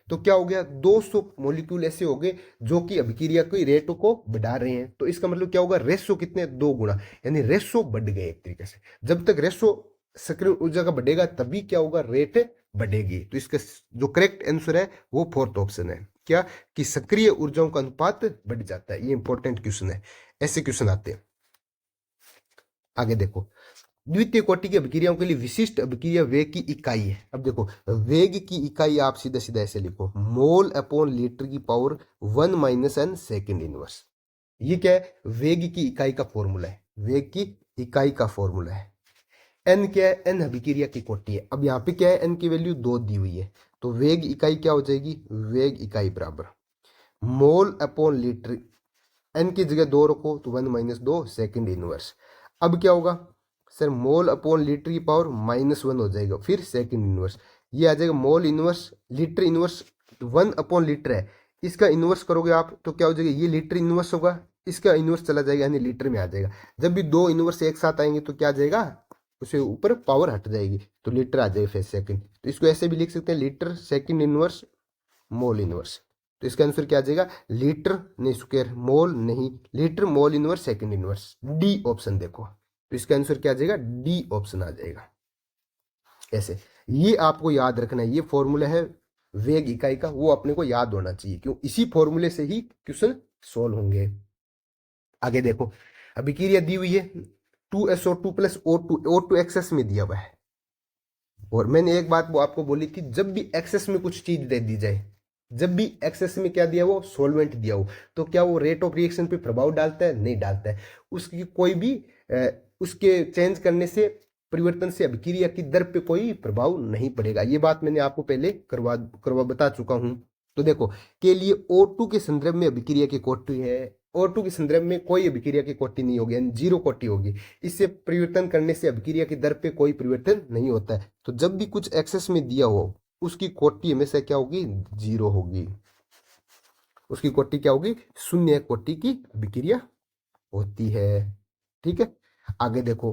Speaker 1: तो क्या हो गया, 200 मॉलिक्यूल ऐसे हो गए जो कि अभिक्रिया की रेट को बढ़ा रहे हैं। तो इसका मतलब क्या होगा, रेशो कितने 2 गुना, यानी रेशो बढ़ गए एक तरीके से। जब तक रेशो सक्रिय ऊर्जा का बढ़ेगा तभी क्या होगा, रेट बढ़ेगी। तो इसका जो करेक्ट आंसर है वो फोर्थ ऑप्शन है, क्या कि सक्रिय ऊर्जाओं का अनुपात बढ़ जाता है। ये इंपॉर्टेंट क्वेश्चन है, ऐसे क्वेश्चन आते हैं। आगे देखो द्वितीय कोटि की अभिक्रियाओं के लिए विशिष्ट अभिक्रिया वेग की इकाई है। अब देखो वेग की इकाई आप सीधा सीधा ऐसे लिखो, मोल अपॉन लीटर की पावर 1 - n सेकेंड इनवर्स। ये क्या है, वेग की इकाई का फॉर्मूला है, वेग की इकाई का फॉर्मूला है। एन क्या है, एन अभिक्रिया की कोटि है। अब यहाँ पे क्या है, एन की वैल्यू 2 दी हुई है, तो वेग इकाई क्या हो जाएगी, वेग इकाई बराबर मोल अपॉन लीटर, एन की जगह 2 रखो तो 1 - 2 सेकेंड इनवर्स। अब क्या होगा सर, मोल अपॉन लीटर की पावर -1 हो जाएगा, फिर सेकेंड इनवर्स। ये आ जाएगा मोल इनवर्स लीटर इनवर्स 1/लीटर है, इसका इनवर्स करोगे आप तो क्या हो जाएगा, ये लीटर इनवर्स होगा, इसका इनवर्स चला जाएगा यानी लीटर में आ जाएगा। जब भी दो इनवर्स एक साथ आएंगे तो क्या आ जाएगा, उसे ऊपर पावर हट जाएगी तो लीटर आ जाएगा फिर सेकंड। तो इसको ऐसे भी लिख सकते हैं litre second inverse mole inverse. तो इसका आंसर क्या आ जाएगा, लीटर नहीं स्क्वायर मोल नहीं, litre mole inverse second inverse, D option देखो। तो इसका आंसर क्या आ जाएगा, डी ऑप्शन आ जाएगा। ऐसे ये आपको याद रखना है, ये फॉर्मूला है वेग इकाई का, वो अपने को याद होना चाहिए, क्यों इसी फॉर्मूले से ही क्वेश्चन सोल्व होंगे। आगे देखो अभिक्रिया दी हुई है 2SO2 प्लस O2 एक्सेस में दिया हुआ है। और मैंने एक बात वो आपको बोली थी, जब भी एक्सेस में कुछ चीज दे दी जाए, जब भी एक्सेस में क्या दिया हो, सॉल्वेंट दिया हो, तो क्या वो रेट ऑफ रिएक्शन पे प्रभाव डालता है, नहीं डालता है। उसकी कोई भी उसके चेंज करने से, परिवर्तन से अभिक्रिया की दर पे कोई प्रभाव नहीं पड़ेगा। ये बात मैंने आपको पहले करवा करवा बता चुका हूं। तो देखो के लिए O2 के संदर्भ में अभिक्रिया की कोटि है, O2 के संदर्भ में कोई अभिक्रिया की कोटि नहीं होगी, यानी जीरो कोटि होगी। इससे परिवर्तन करने से अभिक्रिया की दर पे कोई परिवर्तन नहीं होता है। तो जब भी कुछ एक्सेस में दिया हो, उसकी कोटि हमेशा क्या होगी, जीरो होगी। उसकी कोटि क्या होगी, शून्य कोटि की अभिक्रिया होती है। ठीक है, आगे देखो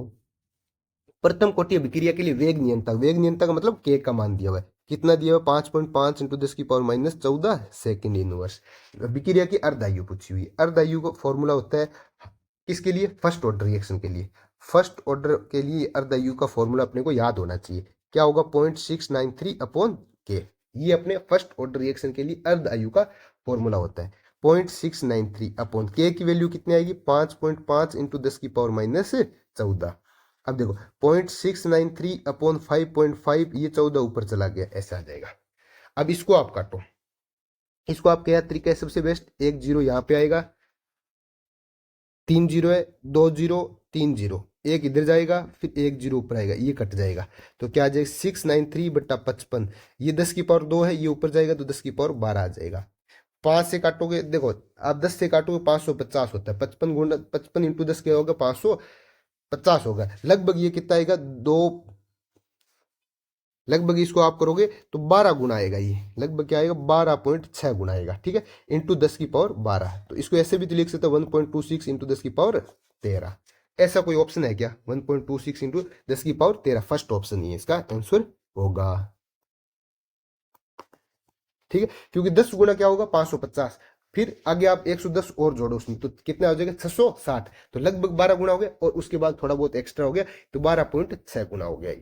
Speaker 1: प्रथम कोटि अभिक्रिया के लिए वेग नियंत्रक, वेग नियंत्रक मतलब के का मान दिया हुआ है, कितना दिया हुआ है, 5.5 × 10⁻14 सेकेंड इनवर्स। अभिक्रिया की अर्धायु पूछी हुई है, अर्धायु का फॉर्मूला होता है किसके लिए, फर्स्ट ऑर्डर रिएक्शन के लिए। फर्स्ट ऑर्डर के लिए अर्धायु का फॉर्मूला अपने को याद होना चाहिए, क्या होगा, 0.693/K। ये अपने फर्स्ट ऑर्डर रिएक्शन के लिए अर्धायु का फॉर्मूला होता है। 0.693/K की वैल्यू कितनी आएगी, 5.5 × 10⁻14। अब देखो 0.693/5.5, ये 14 ऊपर चला गया, ऐसे आ जाएगा। अब इसको आप काटो, इसको आप क्या तरीका है सबसे बेस्ट, एक जीरो यहाँ पे आएगा, 3 जीरो है, 2 जीरो 3 जीरो, एक इधर जाएगा, फिर एक जीरो ऊपर आएगा, ये कट जाएगा। तो क्या आ जाएगा, 693/55, ये 10⁻2 है, ये ऊपर जाएगा तो 10⁻12 आ जाएगा। 5 से काटोगे, देखो आप 10 से काटोगे 550 होता है, 55 × 10 क्या होगा, 550 होगा। लगभग ये कितना आएगा, दो, लगभग इसको आप करोगे तो 12 गुना आएगा, ये लगभग क्या आएगा, 12.6 गुना आएगा। ठीक है, इंटू 10⁻12। तो इसको ऐसे भी तो लिख सकते हैं 1.26 × 10⁻13। ऐसा कोई ऑप्शन है क्या, 1.26 × 10⁻13 फर्स्ट ऑप्शन ही है इसका आंसर होगा। ठीक है, क्योंकि 10 गुना क्या होगा, 550, फिर आगे आप 110 और जोड़ो उसमें तो कितना हो जाएगा, 660। तो लगभग 12 गुना हो गया, और उसके बाद थोड़ा बहुत एक्स्ट्रा हो गया, तो 12.6 गुना हो गया।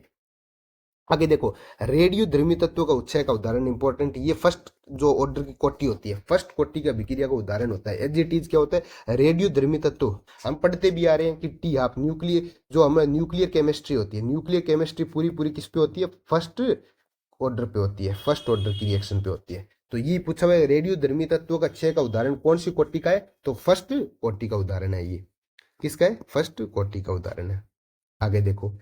Speaker 1: आगे देखो रेडियो धर्मी तत्व का उच्छय का उदाहरण इंपॉर्टेंट, ये फर्स्ट जो ऑर्डर की कोटि होती है, फर्स्ट कोटि का अभिक्रिया का उदाहरण होता है। एज इट इज क्या होता है, रेडियो धर्मी तत्व हम पढ़ते भी आ रहे हैं कि टी हाफ न्यूक्लियर, जो हमारा न्यूक्लियर केमिस्ट्री होती है, न्यूक्लियर केमिस्ट्री पूरी पूरी किस पे होती है, फर्स्ट ऑर्डर पे होती है, फर्स्ट ऑर्डर की रिएक्शन पे होती है। तो ये पूछा हुआ है रेडियो धर्मी तत्वों का क्षय का उदाहरण कौन सी कोटि का है, तो फर्स्ट कोटि का उदाहरण है। ये किसका है, फर्स्ट कोटि का उदाहरण है। आगे देखो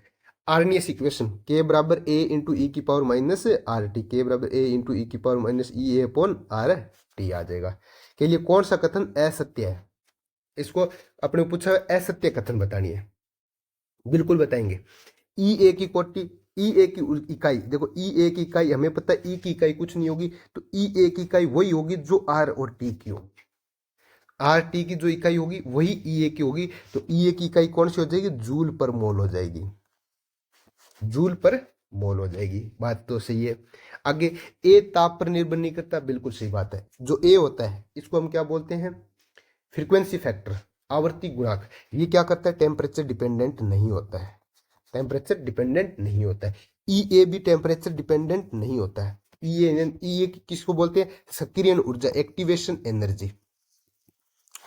Speaker 1: आर्नियस इक्वेशन, के बराबर ए इंटू ई की पावर माइनस आर टी, के बराबर ए इंटू ई की पावर माइनस ई ए अपॉन आर टी आ जाएगा। के लिए कौन सा कथन असत्य है, इसको अपने पूछा है असत्य कथन बतानी है, बिल्कुल बताएंगे। ई ए की कोटि, ई ए की इकाई, देखो ई ए की इकाई हमें पता है, ई की इकाई कुछ नहीं होगी, तो ई ए की इकाई वही होगी जो आर और टी की होगी, आर टी की जो इकाई होगी वही ई ए की होगी। तो ई ए की इकाई कौन सी हो जाएगी, जूल पर मोल हो जाएगी, जूल पर मोल हो जाएगी, बात तो सही है। आगे ए ताप पर निर्भर नहीं करता, बिल्कुल सही बात है। जो ए होता है इसको हम क्या बोलते हैं, फ्रीक्वेंसी फैक्टर, आवर्ती गुणांक। ये क्या करता है, टेम्परेचर डिपेंडेंट नहीं होता है, टेम्परेचर डिपेंडेंट नहीं होता है। ई ए भी टेम्परेचर डिपेंडेंट नहीं होता है। ई ए किसको बोलते हैं, सक्रियण ऊर्जा, एक्टिवेशन एनर्जी।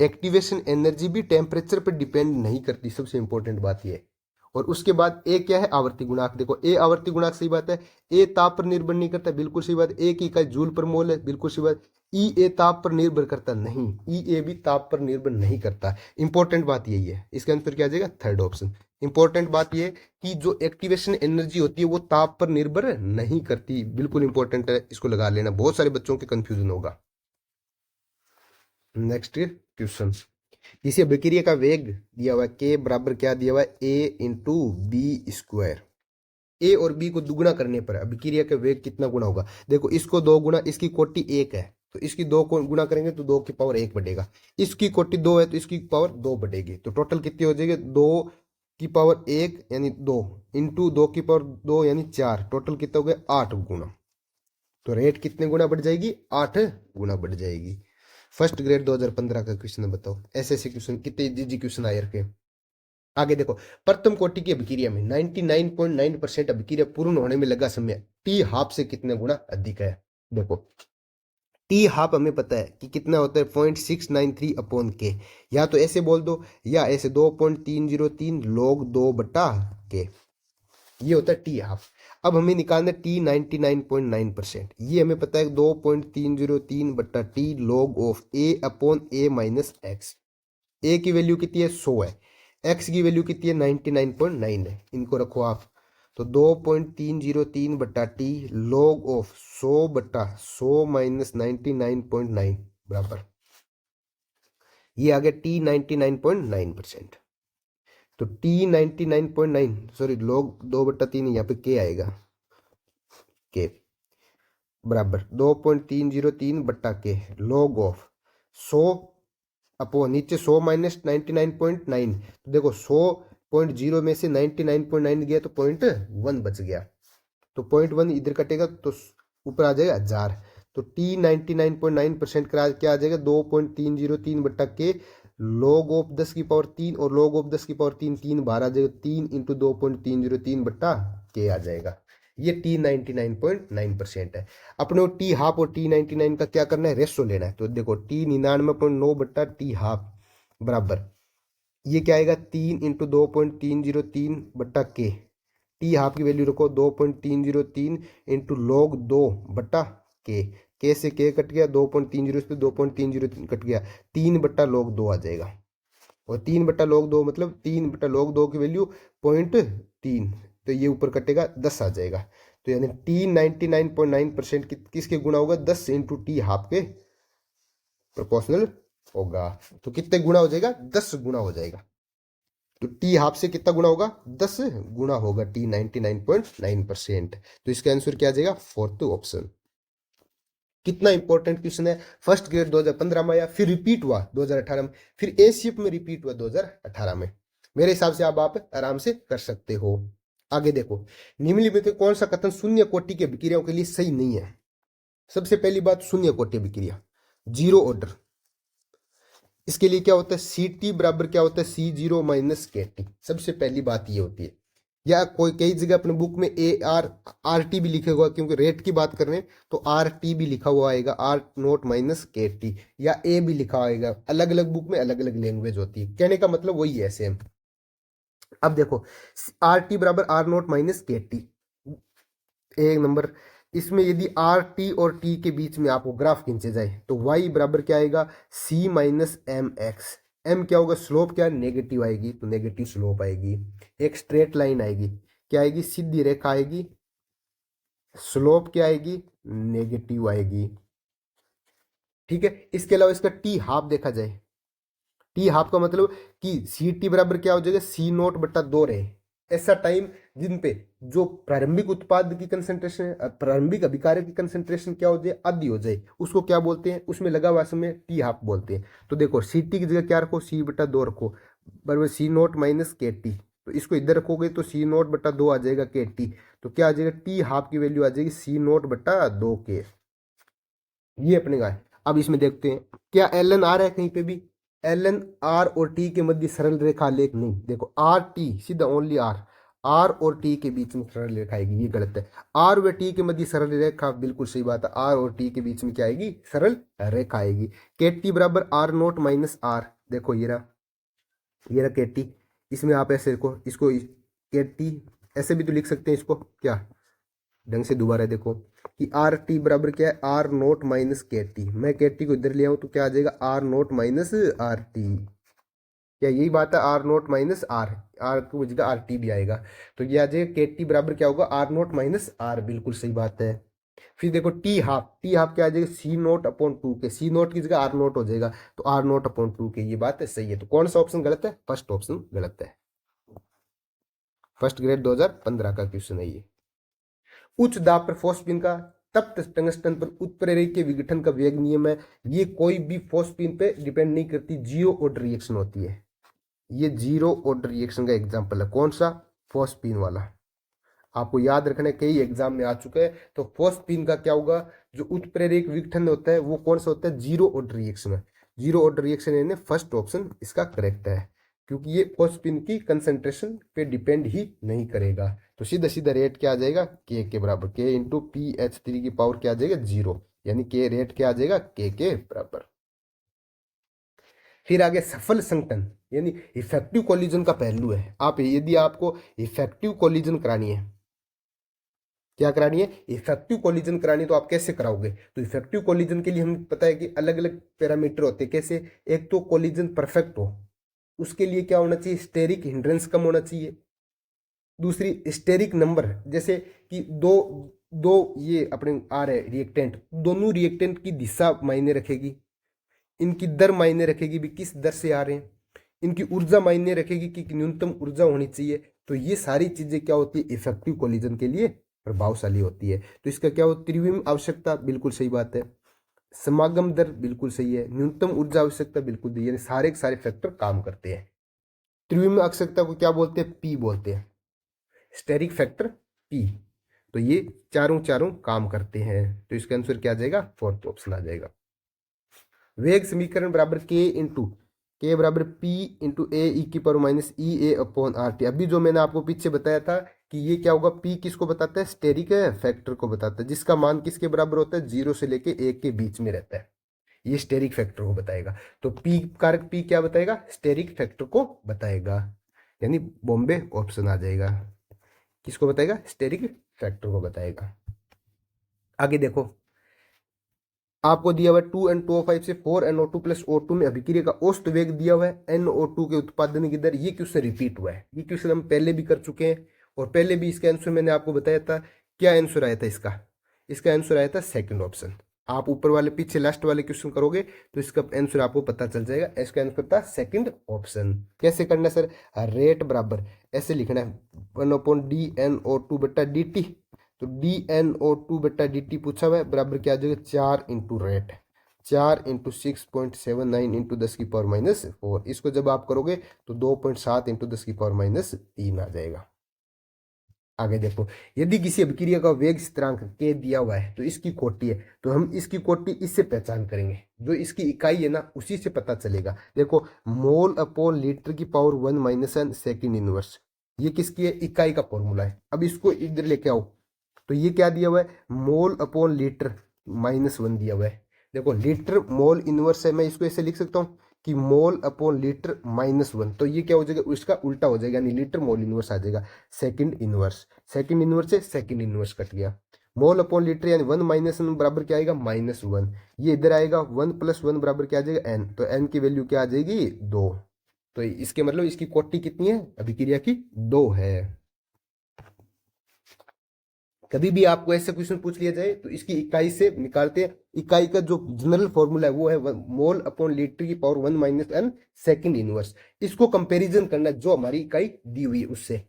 Speaker 1: एक्टिवेशन एनर्जी भी टेम्परेचर पर डिपेंड नहीं करती, सबसे इंपॉर्टेंट बात यह है। और उसके बाद ए क्या है, आवर्ती गुणांक। देखो ए आवर्ती गुणांक, सही बात है। ए ताप पर निर्भर नहीं करता, बिल्कुल सही बात। ए की इकाई जूल पर मोल है, बिल्कुल सही बात। ई ए ताप पर निर्भर करता नहीं, ई ए भी ताप पर निर्भर नहीं करता। इंपॉर्टेंट बात यही है, इसका आंसर क्या आ जाएगा, थर्ड ऑप्शन। इंपॉर्टेंट बात यह कि जो एक्टिवेशन एनर्जी होती है वो ताप पर निर्भर नहीं करती, बिल्कुल इंपॉर्टेंट है, इसको लगा लेना, बहुत सारे बच्चों के कंफ्यूजन होगा। नेक्स्ट क्वेश्चन, किसी अभिक्रिया का वेग दिया हुआ है, के बराबर क्या दिया हुआ है, ए इंटू बी स्क्वायर। ए और बी को दुगुना करने पर अभिक्रिया का वेग कितना गुना होगा। देखो इसको 2 गुना, इसकी कोटि 1 है तो इसकी 2 को गुना करेंगे तो 2 की पावर 1 बढ़ेगा, इसकी कोटि 2 है तो इसकी पावर 2 बढ़ेगी, तो टोटल कितनी हो जाएगी 2 की पावर 1 यानी 2 इंटू 2 की पावर 2 यानी 4, टोटल कितना हो गया 8 गुना। तो रेट कितने गुना बढ़ जाएगी 8 गुना बढ़ जाएगी। फर्स्ट ग्रेड 2015 का क्वेश्चन है, बताओ एसएससी क्वेश्चन कितने इजी क्वेश्चन आए रखे। आगे देखो प्रथम कोटि की अभिक्रिया में 99.9% अभिक्रिया पूर्ण होने में लगा समय टी हाफ से कितने गुना अधिक है। देखो टी हाफ हमें पता है कि कितना होता है 0.693 अपॉन के, या तो ऐसे बोल दो या ऐसे 2.303 log 2 बटा के, ये होता है टी हाफ। अब हमें निकालना है टी 99.9%, ये हमें पता है 2.303 बटा T log of A upon A minus X. A की वैल्यू कितनी है 100 है, एक्स की वैल्यू कितनी है 99.9 है, इनको रखो आप, तो 2.303 बटा टी log ऑफ 100 बटा 100 माइनस 99.9 बराबर, ये आ गया टी 99.9%। तो टी 99.9 सॉरी log 2 बटा 3 यहाँ पे के आएगा, के बराबर 2.303 बटा के log ऑफ 100 अपॉन नीचे 100 माइनस 99.9, तो देखो 100.0 में से 99.9 गया तो 0.1 बच गया, तो 0.1 इधर कटेगा तो ऊपर आ जाएगा 1000, तो टी 99.9% क्या आ जाएगा 2.303 बट्टा के log ऑफ 10 की पावर 3 और log ऑफ 10 की पावर 3 3 बार आ जाएगा, 3 इंटू 2.303 बट्टा के आ जाएगा, ये टी 99.9% है। अपने टी हाफ और टी 99 का क्या करना है रेशो लेना है, तो देखो टी 99.9 बट्टा टी हाफ बराबर, ये क्या आएगा 3 इंटू 2.303 बट्टा के, टी हाफ की वैल्यू रखो 2.303 इंटू log 2 बट्टा के से के कट गया 2.30 से 2.303 कट गया, 3 बट्टा log 2 आ जाएगा, और 3 बट्टा log 2 मतलब 3 बट्टा log 2 की वैल्यू 0.3, तो ये ऊपर कटेगा 10 आ जाएगा, तो यानी टी 99.9% किसके गुना होगा 10 इंटू टी हाफ के प्रोपोर्शनल होगा, तो कितने गुना हो जाएगा 10 गुना हो जाएगा, तो टी हाफ से कितना गुना होगा 10 गुना होगा टी 99.9%, तो इसका आंसर क्या आ जाएगा फोर्थ ऑप्शन। कितना इंपॉर्टेंट क्वेश्चन है, फर्स्ट ग्रेड 2015 में आया, फिर रिपीट हुआ 2018 में, फिर ए शिफ्ट में रिपीट हुआ 2018 में, मेरे हिसाब से आप आराम से कर सकते हो। आगे देखो निम्नलिखित में कौन सा कथन शून्य कोटि की अभिक्रियाओं के लिए सही नहीं है। सबसे पहली बात शून्य कोटि अभिक्रिया जीरो ऑर्डर, इसके लिए क्या होता है सी टी बराबर क्या होता है सी जीरो माइनस के टी, सबसे पहली बात ये होती है, या कोई कई जगह अपने बुक में आर टी भी लिखे हुआ, क्योंकि रेट की बात कर रहे हैं तो आर टी भी लिखा हुआ आएगा, आर नोट माइनस के टी, या ए भी लिखा आएगा, अलग अलग बुक में अलग अलग लैंग्वेज होती है, कहने का मतलब वही है सेम। अब देखो आर टी बराबर आर नोट माइनस के टी, एक नंबर, इसमें यदि आर टी और टी के बीच में आपको ग्राफ खींचे जाए तो y बराबर क्या आएगा c minus m x, m क्या होगा स्लोप क्या नेगेटिव आएगी, तो नेगेटिव स्लोप आएगी, एक स्ट्रेट लाइन आएगी, क्या आएगी सीधी रेखा आएगी, स्लोप क्या आएगी नेगेटिव आएगी, ठीक है। इसके अलावा इसका टी हाफ देखा जाए, टी हाफ का मतलब कि सी टी बराबर क्या हो जाएगा सी नोट बट्टा 2 रहे, ऐसा टाइम जिन पे जो प्रारंभिक उत्पाद की कंसंट्रेशन प्रारंभिक अभिकारक की कंसंट्रेशन क्या हो जाए आधी हो जाए, उसको क्या बोलते हैं, उसमें लगा हुआ समय टी हाफ बोलते हैं। तो देखो सी टी की जगह क्या रखो सी बटा 2 रखो बराबर सी नोट माइनस के टी, तो इसको इधर रखोगे तो सी नोट बटा 2 आ जाएगा के टी, तो क्या आ जाएगा टी हाफ की वैल्यू आ जाएगी सी नोट बटा 2 के, ये अपने का है। अब इसमें देखते हैं क्या एल एन आ रहा है कहीं पे भी, एल एन आर और टी के मध्य सरल रेखा लेख नहीं, देखो आर टी सीधा ओनली आर, आर और टी के बीच में सरल रेखा आएगी, ये गलत है, आर व टी के मध्य सरल रेखा बिल्कुल सही बात है, आर और टी के बीच में क्या आएगी सरल रेखा आएगी, के टी बराबर आर नोट माइनस आर, देखो ये रहा के टी, इसमें आप ऐसे देखो इसको के टी ऐसे भी तो लिख सकते हैं इसको, क्या ढंग से दोबारा देखो कि आर टी बराबर क्या है आर नोट माइनस के टी, मैं के टी को इधर ले आऊँ तो क्या आ जाएगा r naught minus r t, क्या यही बात है आर नोट माइनस आर की वजह आर टी भी आएगा, तो ये आ जाएगा के टी बराबर क्या होगा आर नोट माइनस आर, बिल्कुल सही बात है। फिर देखो टी हाफ क्या आ जाएगा सी नोट अपॉन 2 के, सी नोट की जगह आर नोट हो जाएगा, तो आर नोट अपॉन 2 के, ये बात है सही है, तो कौन सा ऑप्शन गलत है फर्स्ट ऑप्शन गलत है। फर्स्ट ग्रेड 2015 का क्वेश्चन है ये। उच्च दाब पर फोस्फीन का तप्त टंगस्टन पर उत्प्रेरक के विघटन का वेग नियम है। ये कोई भी फोस्फीन पे डिपेंड नहीं करती, जीरो ऑर्डर रिएक्शन होती है। ये जीरो ऑर्डर रिएक्शन का एग्जांपल है। कौन सा? फोस्फीन वाला। आपको याद रखना, कई एग्जाम में आ चुका है। तो फोस्फीन का क्या होगा? जो उत्प्रेरक विघटन होता है वो कौन सा होता है? जीरो ऑर्डर रिएक्शन है। जीरो ऑर्डर रिएक्शन यानी फर्स्ट ऑप्शन इसका करेक्ट है, क्योंकि ये फोस्फीन की कंसंट्रेशन पे डिपेंड ही नहीं करेगा। तो सीधा सीधा रेट क्या आ जाएगा? के बराबर के इंटू पी एच थ्री की पावर क्या आ जाएगा? जीरो, यानी के रेट क्या आ जाएगा? के बराबर। फिर आगे सफल संघटन यानी इफेक्टिव कोलिजन का पहलू है। आप यदि आपको इफेक्टिव कोलिजन करानी है, क्या करानी है? इफेक्टिव कोलिजन करानी है, तो आप कैसे कराओगे? तो इफेक्टिव कोलिजन के लिए हमें पता है कि अलग अलग पैरामीटर होते हैं। कैसे? एक तो कोलिजन परफेक्ट हो, उसके लिए क्या होना चाहिए? स्टेरिक हिंड्रेंस कम होना चाहिए। दूसरी स्टेरिक नंबर, जैसे कि दो दो ये अपने आ रहे रिएक्टेंट, दोनों रिएक्टेंट की दिशा मायने रखेगी, इनकी दर मायने रखेगी भी किस दर से आ रहे हैं, इनकी ऊर्जा मायने रखेगी कि न्यूनतम ऊर्जा होनी चाहिए। तो ये सारी चीजें क्या होती है? इफेक्टिव कोलिजन के लिए प्रभावशाली होती है। तो इसका क्या हो? त्रिविम आवश्यकता, बिल्कुल सही बात है। समागम दर, बिल्कुल सही है। न्यूनतम ऊर्जा आवश्यकता, बिल्कुल सही है। यानी सारे के सारे फैक्टर काम करते हैं। त्रिविम आवश्यकता को क्या बोलते हैं? पी बोलते हैं, स्टेरिक फैक्टर पी। तो ये चारों चारों काम करते हैं। तो इसका आंसर क्या आ जाएगा? फोर्थ ऑप्शन आ जाएगा। वेग समीकरण बराबर के बराबर पी इंटू ए ई की पावर माइनस ई ए अपॉन आर टी। अभी जो मैंने आपको पीछे बताया था कि ये क्या होगा? पी किसको बताता है? स्टेरिक फैक्टर को बताता है, जिसका मान किसके बराबर होता है? जीरो से लेके एक के बीच में रहता है। ये स्टेरिक फैक्टर को बताएगा। तो पी कारक पी क्या बताएगा? स्टेरिक फैक्टर को बताएगा, यानी बॉम्बे ऑप्शन आ जाएगा। किसको बताएगा? स्टेरिक फैक्टर को बताएगा। आगे देखो, आपको दिया हुआ है 2N2O5 से 4NO2 प्लस O2 में अभिक्रिया का औसत वेग दिया हुआ है, NO2 के उत्पादन की दर। ये क्वेश्चन रिपीट हुआ है, ये क्वेश्चन हम पहले भी कर चुके हैं, और पहले भी इसका आंसर मैंने आपको बताया था। क्या आंसर आया था इसका? इसका आंसर आया था सेकंड ऑप्शन। आप ऊपर वाले पीछे लास्ट वाले क्वेश्चन करोगे तो इसका आंसर आपको पता चल जाएगा। इसका आंसर था सेकंड ऑप्शन। कैसे करना सर? रेट बराबर ऐसे लिखना है, 1/DNO2 बटा dt। तो DNO2 बटा dt पूछा हुआ है, बराबर क्या आ जाएगा? 4 इंटू रेट, 4 इंटू 6.79 इंटू 10 की पावर माइनस 4। इसको जब आप करोगे तो 2.7 इंटू 10 की पावर माइनस 3 आ जाएगा। आगे देखो, यदि किसी अभिक्रिया का वेग स्थिरांक के दिया हुआ है तो इसकी कोटि है, तो हम इसकी कोटि इससे पहचान करेंगे। जो इसकी इकाई है ना, उसी से पता चलेगा। देखो, मोल अपॉन लीटर की power 1 minus n second inverse, ये किसकी है? इकाई का फॉर्मूला है। अब इसको इधर लेके आओ, तो ये क्या दिया हुआ है? मोल अपॉन लीटर -1 दिया हुआ है। देखो, लीटर मोल इनवर्स है, मैं इसको ऐसे लिख सकता हूँ कि मोल अपॉन लीटर -1। तो ये क्या हो जाएगा? उसका उल्टा हो जाएगा, यानी लीटर मोल इनवर्स आ जाएगा। सेकंड इनवर्स, सेकंड इनवर्स से सेकंड इनवर्स कट गया। मोल अपॉन लीटर यानी 1 माइनस एन बराबर क्या आएगा? -1। ये इधर आएगा, 1 + 1 बराबर क्या आ जाएगा? एन। तो एन की वैल्यू क्या आ जाएगी? 2। तो इसके मतलब इसकी कोटि कितनी है? अभिक्रिया की 2 है। कभी भी आपको ऐसे क्वेश्चन पूछ लिया जाए तो इसकी इकाई से निकालते हैं। इकाई का जो जनरल फॉर्मूला है वो है मोल अपॉन लीटर की power 1 minus n second inverse. इसको कंपैरिजन करना जो हमारी इकाई दी हुई है उससे।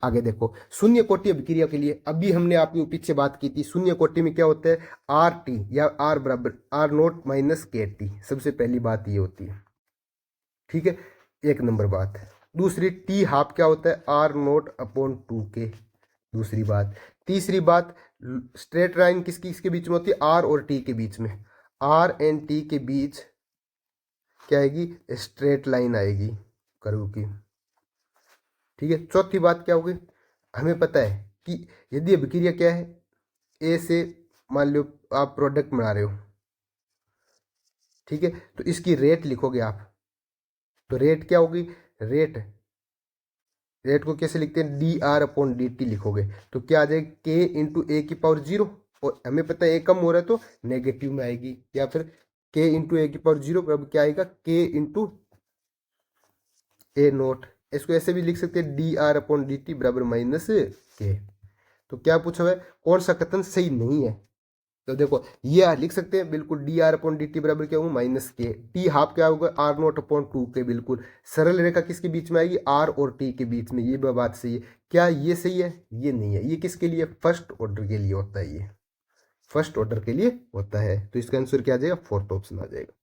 Speaker 1: आगे देखो, शून्य कोटि अभिक्रिया के लिए अभी हमने आपके पीछे बात की थी। शून्य कोटि में क्या होता है? आर टी या आर बराबर आर नोट माइनस के टी। सबसे पहली बात ये होती है, ठीक है, एक नंबर बात। दूसरी, टी हाफ क्या होता है? आर नोट अपॉन 2 के, दूसरी बात। तीसरी बात, स्ट्रेट लाइन किसकी किसके बीच में होती है? आर और टी के बीच में। आर एंड टी के बीच क्या आएगी? स्ट्रेट लाइन आएगी कर्व की, ठीक है। चौथी बात क्या होगी? हमें पता है कि यदि अभिक्रिया क्या है, ए से मान लो आप प्रोडक्ट बना रहे हो, ठीक है, तो इसकी रेट लिखोगे आप। तो रेट क्या होगी? रेट रेट को कैसे लिखते हैं? D R upon D T लिखोगे तो क्या आ जाएगा? के इंटू ए की पावर 0। और हमें पता है ए कम हो रहा है तो नेगेटिव में आएगी, या फिर के इंटू ए की पावर 0 अब क्या आएगा? के इंटू ए नोट। इसको ऐसे भी लिख सकते हैं, D R upon D T बराबर -के। तो क्या पूछा हुआ है? कौन सा कथन सही नहीं है? तो देखो ये लिख सकते हैं बिल्कुल D R upon D T बराबर क्या होगा माइनस के, टी हाफ क्या होगा आर नॉट अपॉन टू के, बिल्कुल सरल रेखा किसके बीच में आएगी आर और टी के बीच में, ये बात सही है। क्या ये सही है? ये नहीं है, ये किसके लिए फर्स्ट ऑर्डर के लिए होता है, ये फर्स्ट ऑर्डर के लिए होता है। तो इसका आंसर क्या आ जाएगा फोर्थ ऑप्शन आ जाएगा,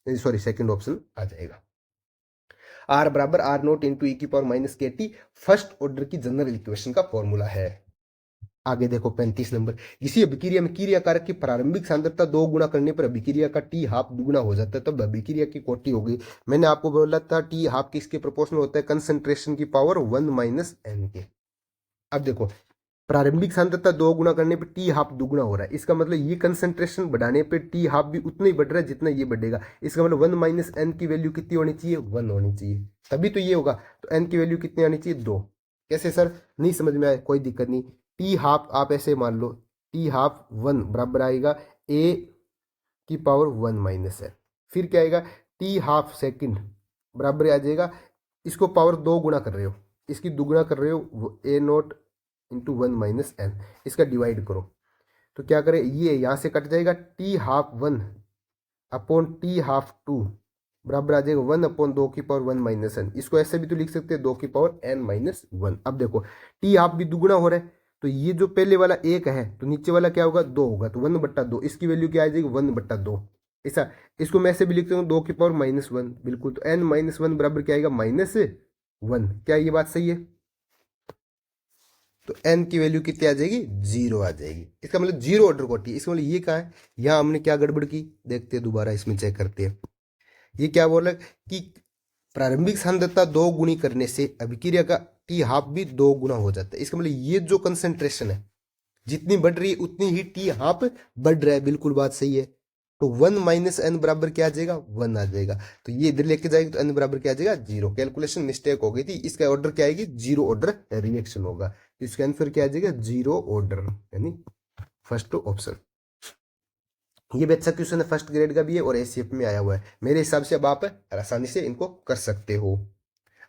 Speaker 1: सॉरी सेकंड ऑप्शन आ जाएगा। आर बराबर आर नॉट इंटू ई की पावर माइनस के टी फर्स्ट ऑर्डर की जनरल इक्वेशन का फॉर्मूला है। आगे देखो 35 नंबर, किसी अभिक्रिया में क्रिया कारक की प्रारंभिक सांद्रता 2 गुना करने पर अभिक्रिया का टी हाफ दुगुना हो जाता है, तब अभिक्रिया की कोटि हो गई। मैंने आपको बोला था टी हाफ किसके प्रोपोर्शनल होता है, कंसंट्रेशन की पावर 1 माइनस एन के। अब देखो प्रारंभिक सांद्रता 2 गुना करने पर टी हाफ दुगुना हो रहा है, इसका मतलब ये कंसंट्रेशन बढ़ाने पे टी हाफ भी उतना ही बढ़ रहा है जितना ये बढ़ेगा। इसका मतलब 1 माइनस एन की वैल्यू कितनी होनी चाहिए, 1 होनी चाहिए, तभी तो ये होगा। तो एन की वैल्यू कितनी आनी चाहिए, 2। कैसे सर, नहीं समझ में आया, कोई दिक्कत नहीं। टी हाफ आप ऐसे मान लो, टी हाफ 1 बराबर आएगा ए की पावर 1 माइनस एन, फिर क्या आएगा टी हाफ सेकंड बराबर आ जाएगा, इसको पावर 2 गुना कर रहे हो, इसकी दुगुना कर रहे हो, ए नोट इंटू 1 माइनस एन, इसका डिवाइड करो तो क्या करें, ये यहाँ से कट जाएगा, T half 1 upon T half 2 बराबर आ जाएगा 1 अपॉन 2 की पावर 1 माइनस एन। इसको ऐसे भी तो लिख सकते हैं 2 की पावर एन माइनस 1। अब देखो टी हाफ भी दुगुना हो रहा है, तो ये जो पहले वाला 1 है तो नीचे वाला क्या होगा 2 होगा, तो 1/2, इसकी वैल्यू क्या आ जाएगी 1/2 ऐसा। इसको मैं ऐसे भी लिखता हूँ 2 की पावर माइनस 1, बिल्कुल। तो एन माइनस 1 बराबर क्या आएगा -1। क्या ये बात सही है? तो n की वैल्यू कितनी आ जाएगी, 0 आ जाएगी। इसका मतलब 0 ऑर्डर कोटि, इसका मतलब ये कहा है, यहाँ हमने क्या गड़बड़ की, देखते हैं दोबारा इसमें चेक करते हैं। ये क्या बोला कि प्रारंभिक सांद्रता 2 गुनी करने से अभिक्रिया का टी हाफ भी 2 गुना हो जाता है। इसका मतलब ये जो कंसंट्रेशन है जितनी बढ़ रही है उतनी ही टी हाफ बढ़ रहा है, बिल्कुल बात सही है। तो 1 माइनस एन बराबर क्या आ जाएगा, 1 आ जाएगा। तो ये इधर लेके जाएगी तो एन बराबर क्या आ जाएगा, 0। कैलकुलेशन मिस्टेक हो गई थी, इसका ऑर्डर क्या आएगी, 0 ऑर्डर रिएक्शन होगा। तो इसका आंसर क्या आ जाएगा, 0 ऑर्डर, यानी फर्स्ट ऑप्शन। ये भी अच्छा क्वेश्चन है, फर्स्ट ग्रेड का भी है और एसीएफ में आया हुआ है। मेरे हिसाब से अब आप आसानी से इनको कर सकते हो।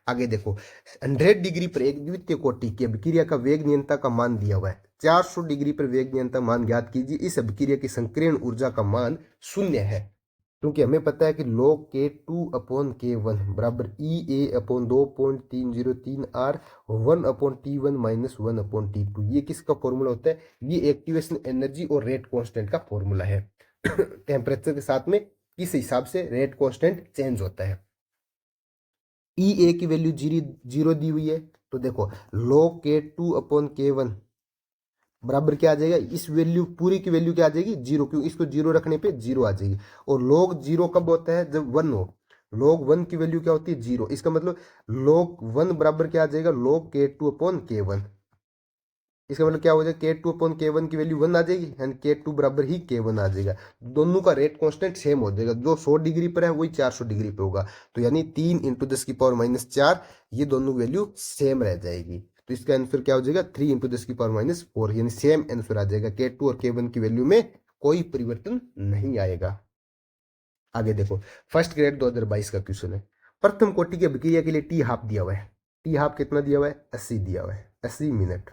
Speaker 1: आगे देखो 100 डिग्री पर एक द्वितीय कोटि की अभिक्रिया का वेग नियंत्रण का मान दिया हुआ है। 400 डिग्री पर वेग नियंत्रण मान ज्ञात कीजिए। इस अभिक्रिया की संकीर्ण ऊर्जा का मान 0 है, क्योंकि हमें पता है कि log K2/K1 बराबर EA/2.303 R 1/T1 minus 1/T2। ये किसका फॉर्मूला होता है, ये एक्टिवेशन एनर्जी और रेट कांस्टेंट का फॉर्मूला है। टेम्परेचर के साथ में किस हिसाब से रेट कांस्टेंट चेंज होता है। ई ए की वैल्यू 0 दी हुई है, तो देखो log K2/K1 बराबर क्या आ जाएगा, इस वैल्यू पूरी की वैल्यू क्या आ जाएगी 0, क्योंकि इसको 0 रखने पे 0 आ जाएगी। और log 0 कब होता है, जब 1 हो। log 1 की वैल्यू क्या होती है 0, इसका मतलब log 1 बराबर क्या आ जाएगा log K2/K1। इसका मतलब क्या हो जाएगा K2/K1 की वैल्यू 1 आ जाएगी, यानी K2 बराबर ही K1 आ जाएगा। दोनों का रेट कांस्टेंट सेम हो जाएगा, जो 100 डिग्री पर है वही 400 डिग्री पे होगा। तो यानी 3 × 10⁻⁴, ये दोनों वैल्यू सेम रह जाएगी। तो इसका आंसर क्या हो जाएगा 3 × 10⁻⁴, यानी सेम आंसर आ जाएगा। K2 और K1 की वैल्यू में कोई परिवर्तन नहीं आएगा। आगे देखो फर्स्ट ग्रेड 2022 का क्वेश्चन है। प्रथम कोटि की अभिक्रिया के लिए टी हाफ दिया हुआ है। टी हाफ कितना दिया हुआ है, 80 दिया हुआ है, 80 मिनट।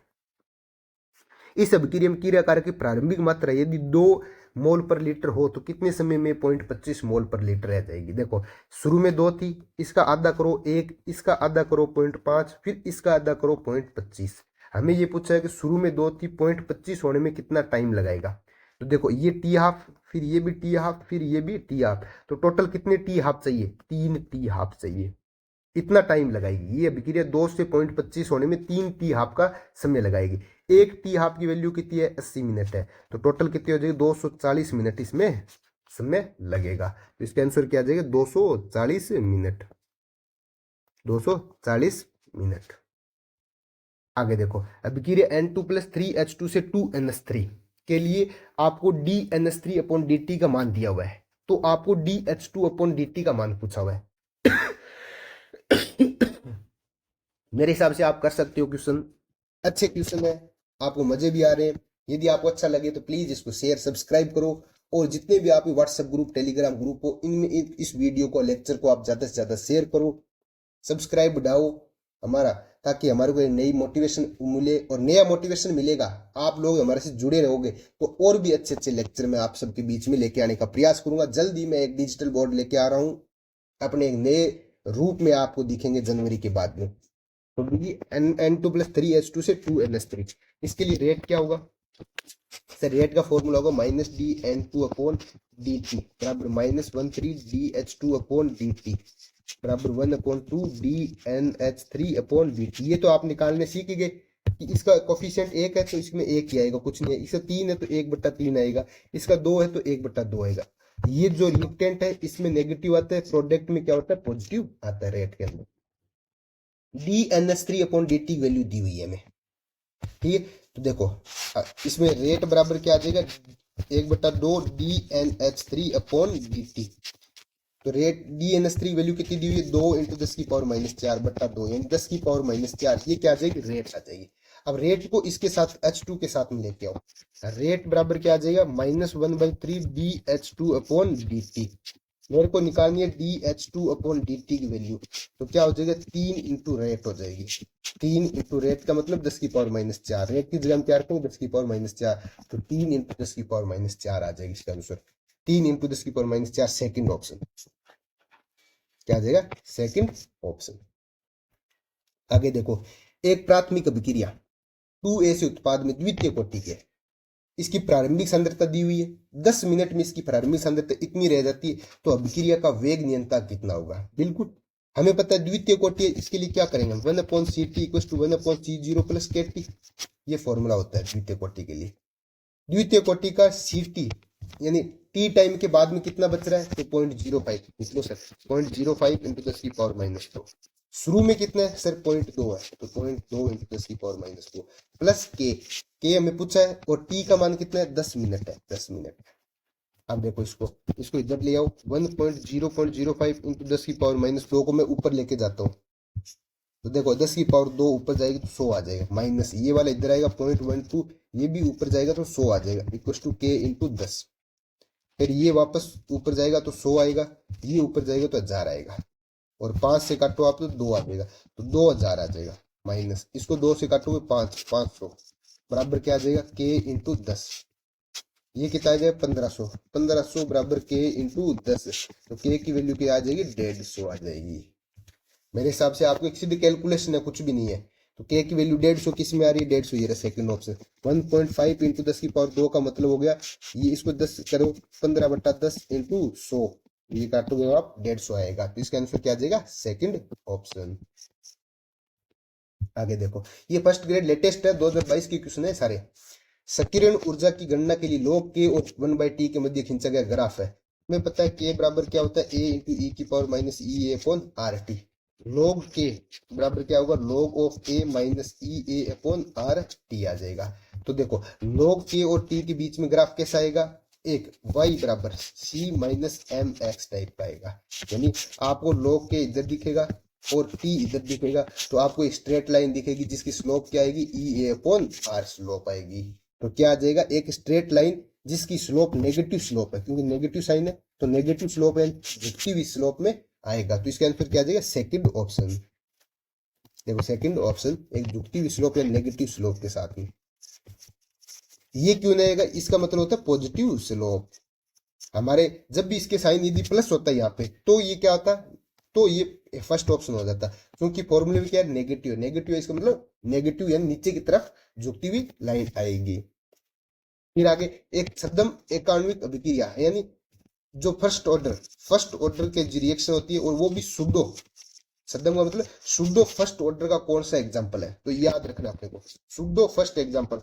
Speaker 1: इस अभिक्रिया में क्रिया कारक की प्रारंभिक मात्रा यदि 2 मोल पर लीटर हो तो कितने समय में 0.25 मोल पर लीटर रह जाएगी। देखो शुरू में 2 थी, इसका आधा करो 1, इसका आधा करो 0.5, फिर इसका आधा करो 0.25। हमें ये पूछा है कि शुरू में 2 थी, 0.25 होने में कितना टाइम लगेगा। तो देखो ये टी हाफ, फिर ये भी टी हाफ, फिर ये भी टी हाफ, तो टोटल कितने टी हाफ चाहिए, 3 टी हाफ चाहिए। इतना टाइम लगाएगी ये अभिक्रिया, 2 से 0.25 होने में 3 टी हाफ का समय लगाएगी। एक टी हाफ की वैल्यू कितनी है, 80 मिनट है, तो टोटल कितनी हो जाएगी 240 मिनट इसमें समय लगेगा। तो इसका आंसर क्या आ जाएगा 240 मिनट, 240 मिनट। आगे देखो अभिक्रिया N2+3H2 से 2NH3 के लिए आपको DNH3/dt का मान दिया हुआ है, तो आपको DH2/dt का मान पूछा हुआ है। मेरे हिसाब से आप कर सकते हो क्वेश्चन, अच्छे क्वेश्चन है, आपको मजे भी आ रहे हैं। यदि आपको अच्छा लगे तो प्लीज इसको शेयर सब्सक्राइब करो, और जितने भी आप व्हाट्सएप ग्रुप टेलीग्राम ग्रुप हो इनमें इस वीडियो को लेक्चर को आप ज्यादा से ज्यादा शेयर करो, सब्सक्राइब बढ़ाओ, हमारा ताकि हमारे को एक नई मोटिवेशन मिले, और नया मोटिवेशन मिलेगा, आप लोग हमारे से जुड़े रहोगे तो और भी अच्छे अच्छे लेक्चर मैं आप सबके बीच में लेके आने का प्रयास करूंगा। जल्दी मैं एक डिजिटल बोर्ड लेके आ रहा हूँ, अपने एक नए रूप में आपको दिखेंगे जनवरी के बाद में। तो N2+3H2 से 2NH3। इसके लिए रेट क्या होगा सर? रेट का फॉर्मूला होगा -dN2/dt बराबर -13dH2/dt बराबर 1/2dNH3/dt। ये तो आप निकालने सीख गए कि इसका कोफिशिएंट 1 है तो इसमें 1 ही आएगा, कुछ नहीं है। इसका 3 है तो 1/3 आएगा, इसका 2 है तो 1/2 आएगा। ये जो रिएक्टेंट है इसमें नेगेटिव आता है, प्रोडक्ट में क्या होता है? पॉजिटिव आता है रेट के अंदर। dNH3/dt की वैल्यू दी हुई है हमें, ठीक है। तो देखो इसमें रेट बराबर क्या आ जाएगा? 1/2 dNH3/dt। तो रेट dNH3 वैल्यू कितनी दी हुई है? 2 × 10⁻⁴/2 यानी 10⁻⁴। ये क्या आ जाएगी? रेट आ जाएगी। अब रेट को इसके साथ H2 के साथ में लेके आओ, रेट बराबर क्या आ जाएगा? -1/3 dH2/dt। मेरे को निकालनी है dH2/dt की वैल्यू, तो क्या हो जाएगा? 3 × रेट हो जाएगी। 3 × रेट का मतलब 10⁻⁴। रेट की जगह हम क्या रखेंगे? 10⁻⁴। तो 3 × 10⁻⁴ आ जाएगी इसका आंसर। 3 × 10⁻⁴, second option. क्या आ जाएगा? Second option. आगे देखो, एक प्राथमिक अभिक्रिया 2A से उत्पाद में द्वितीय कोटि के, इसकी प्रारंभिक सांद्रता दी हुई है। 10 मिनट में इसकी प्रारंभिक सांद्रता इतनी रह जाती है, तो अभिक्रिया का वेग नियंत्रण कितना होगा? बिल्कुल हमें पता है द्वितीय कोटि है, इसके लिए क्या करेंगे? 1/CT = 1/C0 + KT। ये फॉर्मूला होता है द्वितीय कोटि के लिए। द्वितीय कोटि का CT यानी टी टाइम के बाद में कितना बच रहा है? तो 0.05 निकलो सर, 0.05 × 10⁻²। शुरू में कितना है सर? 0.2 है, तो 0.2 × 10⁻² प्लस के हमें पूछा है, और टी का मान कितना है? 10 मिनट है, 10 मिनट। अब देखो इसको इधर ले आओ, 1.005 × 10⁻² को मैं ऊपर लेके जाता हूँ, तो देखो 10⁻² ऊपर जाएगी तो 100 आ जाएगा, माइनस ये वाला इधर आएगा 0.12, ये भी ऊपर जाएगा तो 100 आ जाएगा, = k × 10। फिर ये वापस ऊपर जाएगा तो 100 आएगा, ये ऊपर जाएगा तो 1000 आएगा, और 5 से काटो आप तो 2 आ जाएगा, तो 2000 आ जाएगा, माइनस इसको 2 से काटोगे 500 बराबर क्या आ जाएगा? k × 10। ये कितना आ जाएगा? 1500। 1500 बराबर k × 10, तो k की वैल्यू क्या आ जाएगी? 150 आ जाएगी। मेरे हिसाब से आपको एक सीधी कैलकुलेशन है, कुछ भी नहीं है। तो k की वैल्यू 150 किस में आ रही है? 150, ये रहा सेकंड ऑप्शन। 1.5 × 10⁻² का मतलब हो गया, ये इसको 10 करो 15/10 × 100, ये काटोगे आप 150 आएगा, तो इसका आंसर क्या आ जाएगा? Second option. आगे देखो, ये फर्स्ट ग्रेड लेटेस्ट है, 2022 की क्वेश्चन है सारे। संकीर्ण ऊर्जा की गणना के लिए log k और 1/t के मध्य खींचा गया ग्राफ है। हमें पता है k बराबर क्या होता है? a × e⁻⁻ log k बराबर क्या होगा? log of a - e⁻⁻rt आ जाएगा। तो देखो log k और t के बीच में ग्राफ कैसा आएगा? एक y बराबर c - mx टाइप का आएगा, यानी आपको log k इधर दिखेगा और t इधर दिखेगा, तो आपको एक स्ट्रेट लाइन दिखेगी जिसकी स्लोप क्या आएगी? e/r स्लोप आएगी। तो क्या आ जाएगा? एक स्ट्रेट लाइन जिसकी स्लोप नेगेटिव स्लोप है, क्योंकि नेगेटिव साइन है तो नेगेटिव स्लोप है, झुकती स्लोप में आएगा, तो इसका आंसर क्या आ जाएगा? Second option. देखो सेकंड ऑप्शन, एक झुकती हुई स्लोप या नेगेटिव स्लोप के साथ में। ये क्यों नहीं आएगा? इसका मतलब होता है पॉजिटिव स्लोप। हमारे जब भी इसके साइन यदि प्लस होता है यहाँ पे, तो ये क्या होता है? तो ये फर्स्ट ऑप्शन हो जाता है, क्योंकि फॉर्मूले में क्या है? नेगेटिव। नेगेटिव इसका मतलब नेगेटिव यानी नीचे की तरफ झुकती हुई लाइन आएगी। फिर आगे एक सदम एकाण्विक अभिक्रिया है, यानी जो फर्स्ट ऑर्डर के रिएक्शन होती है, और वो भी सुडो। सदम का मतलब सुडो फर्स्ट ऑर्डर का कौन सा एग्जांपल है? तो याद रखना अपने को, सुडो फर्स्ट एग्जांपल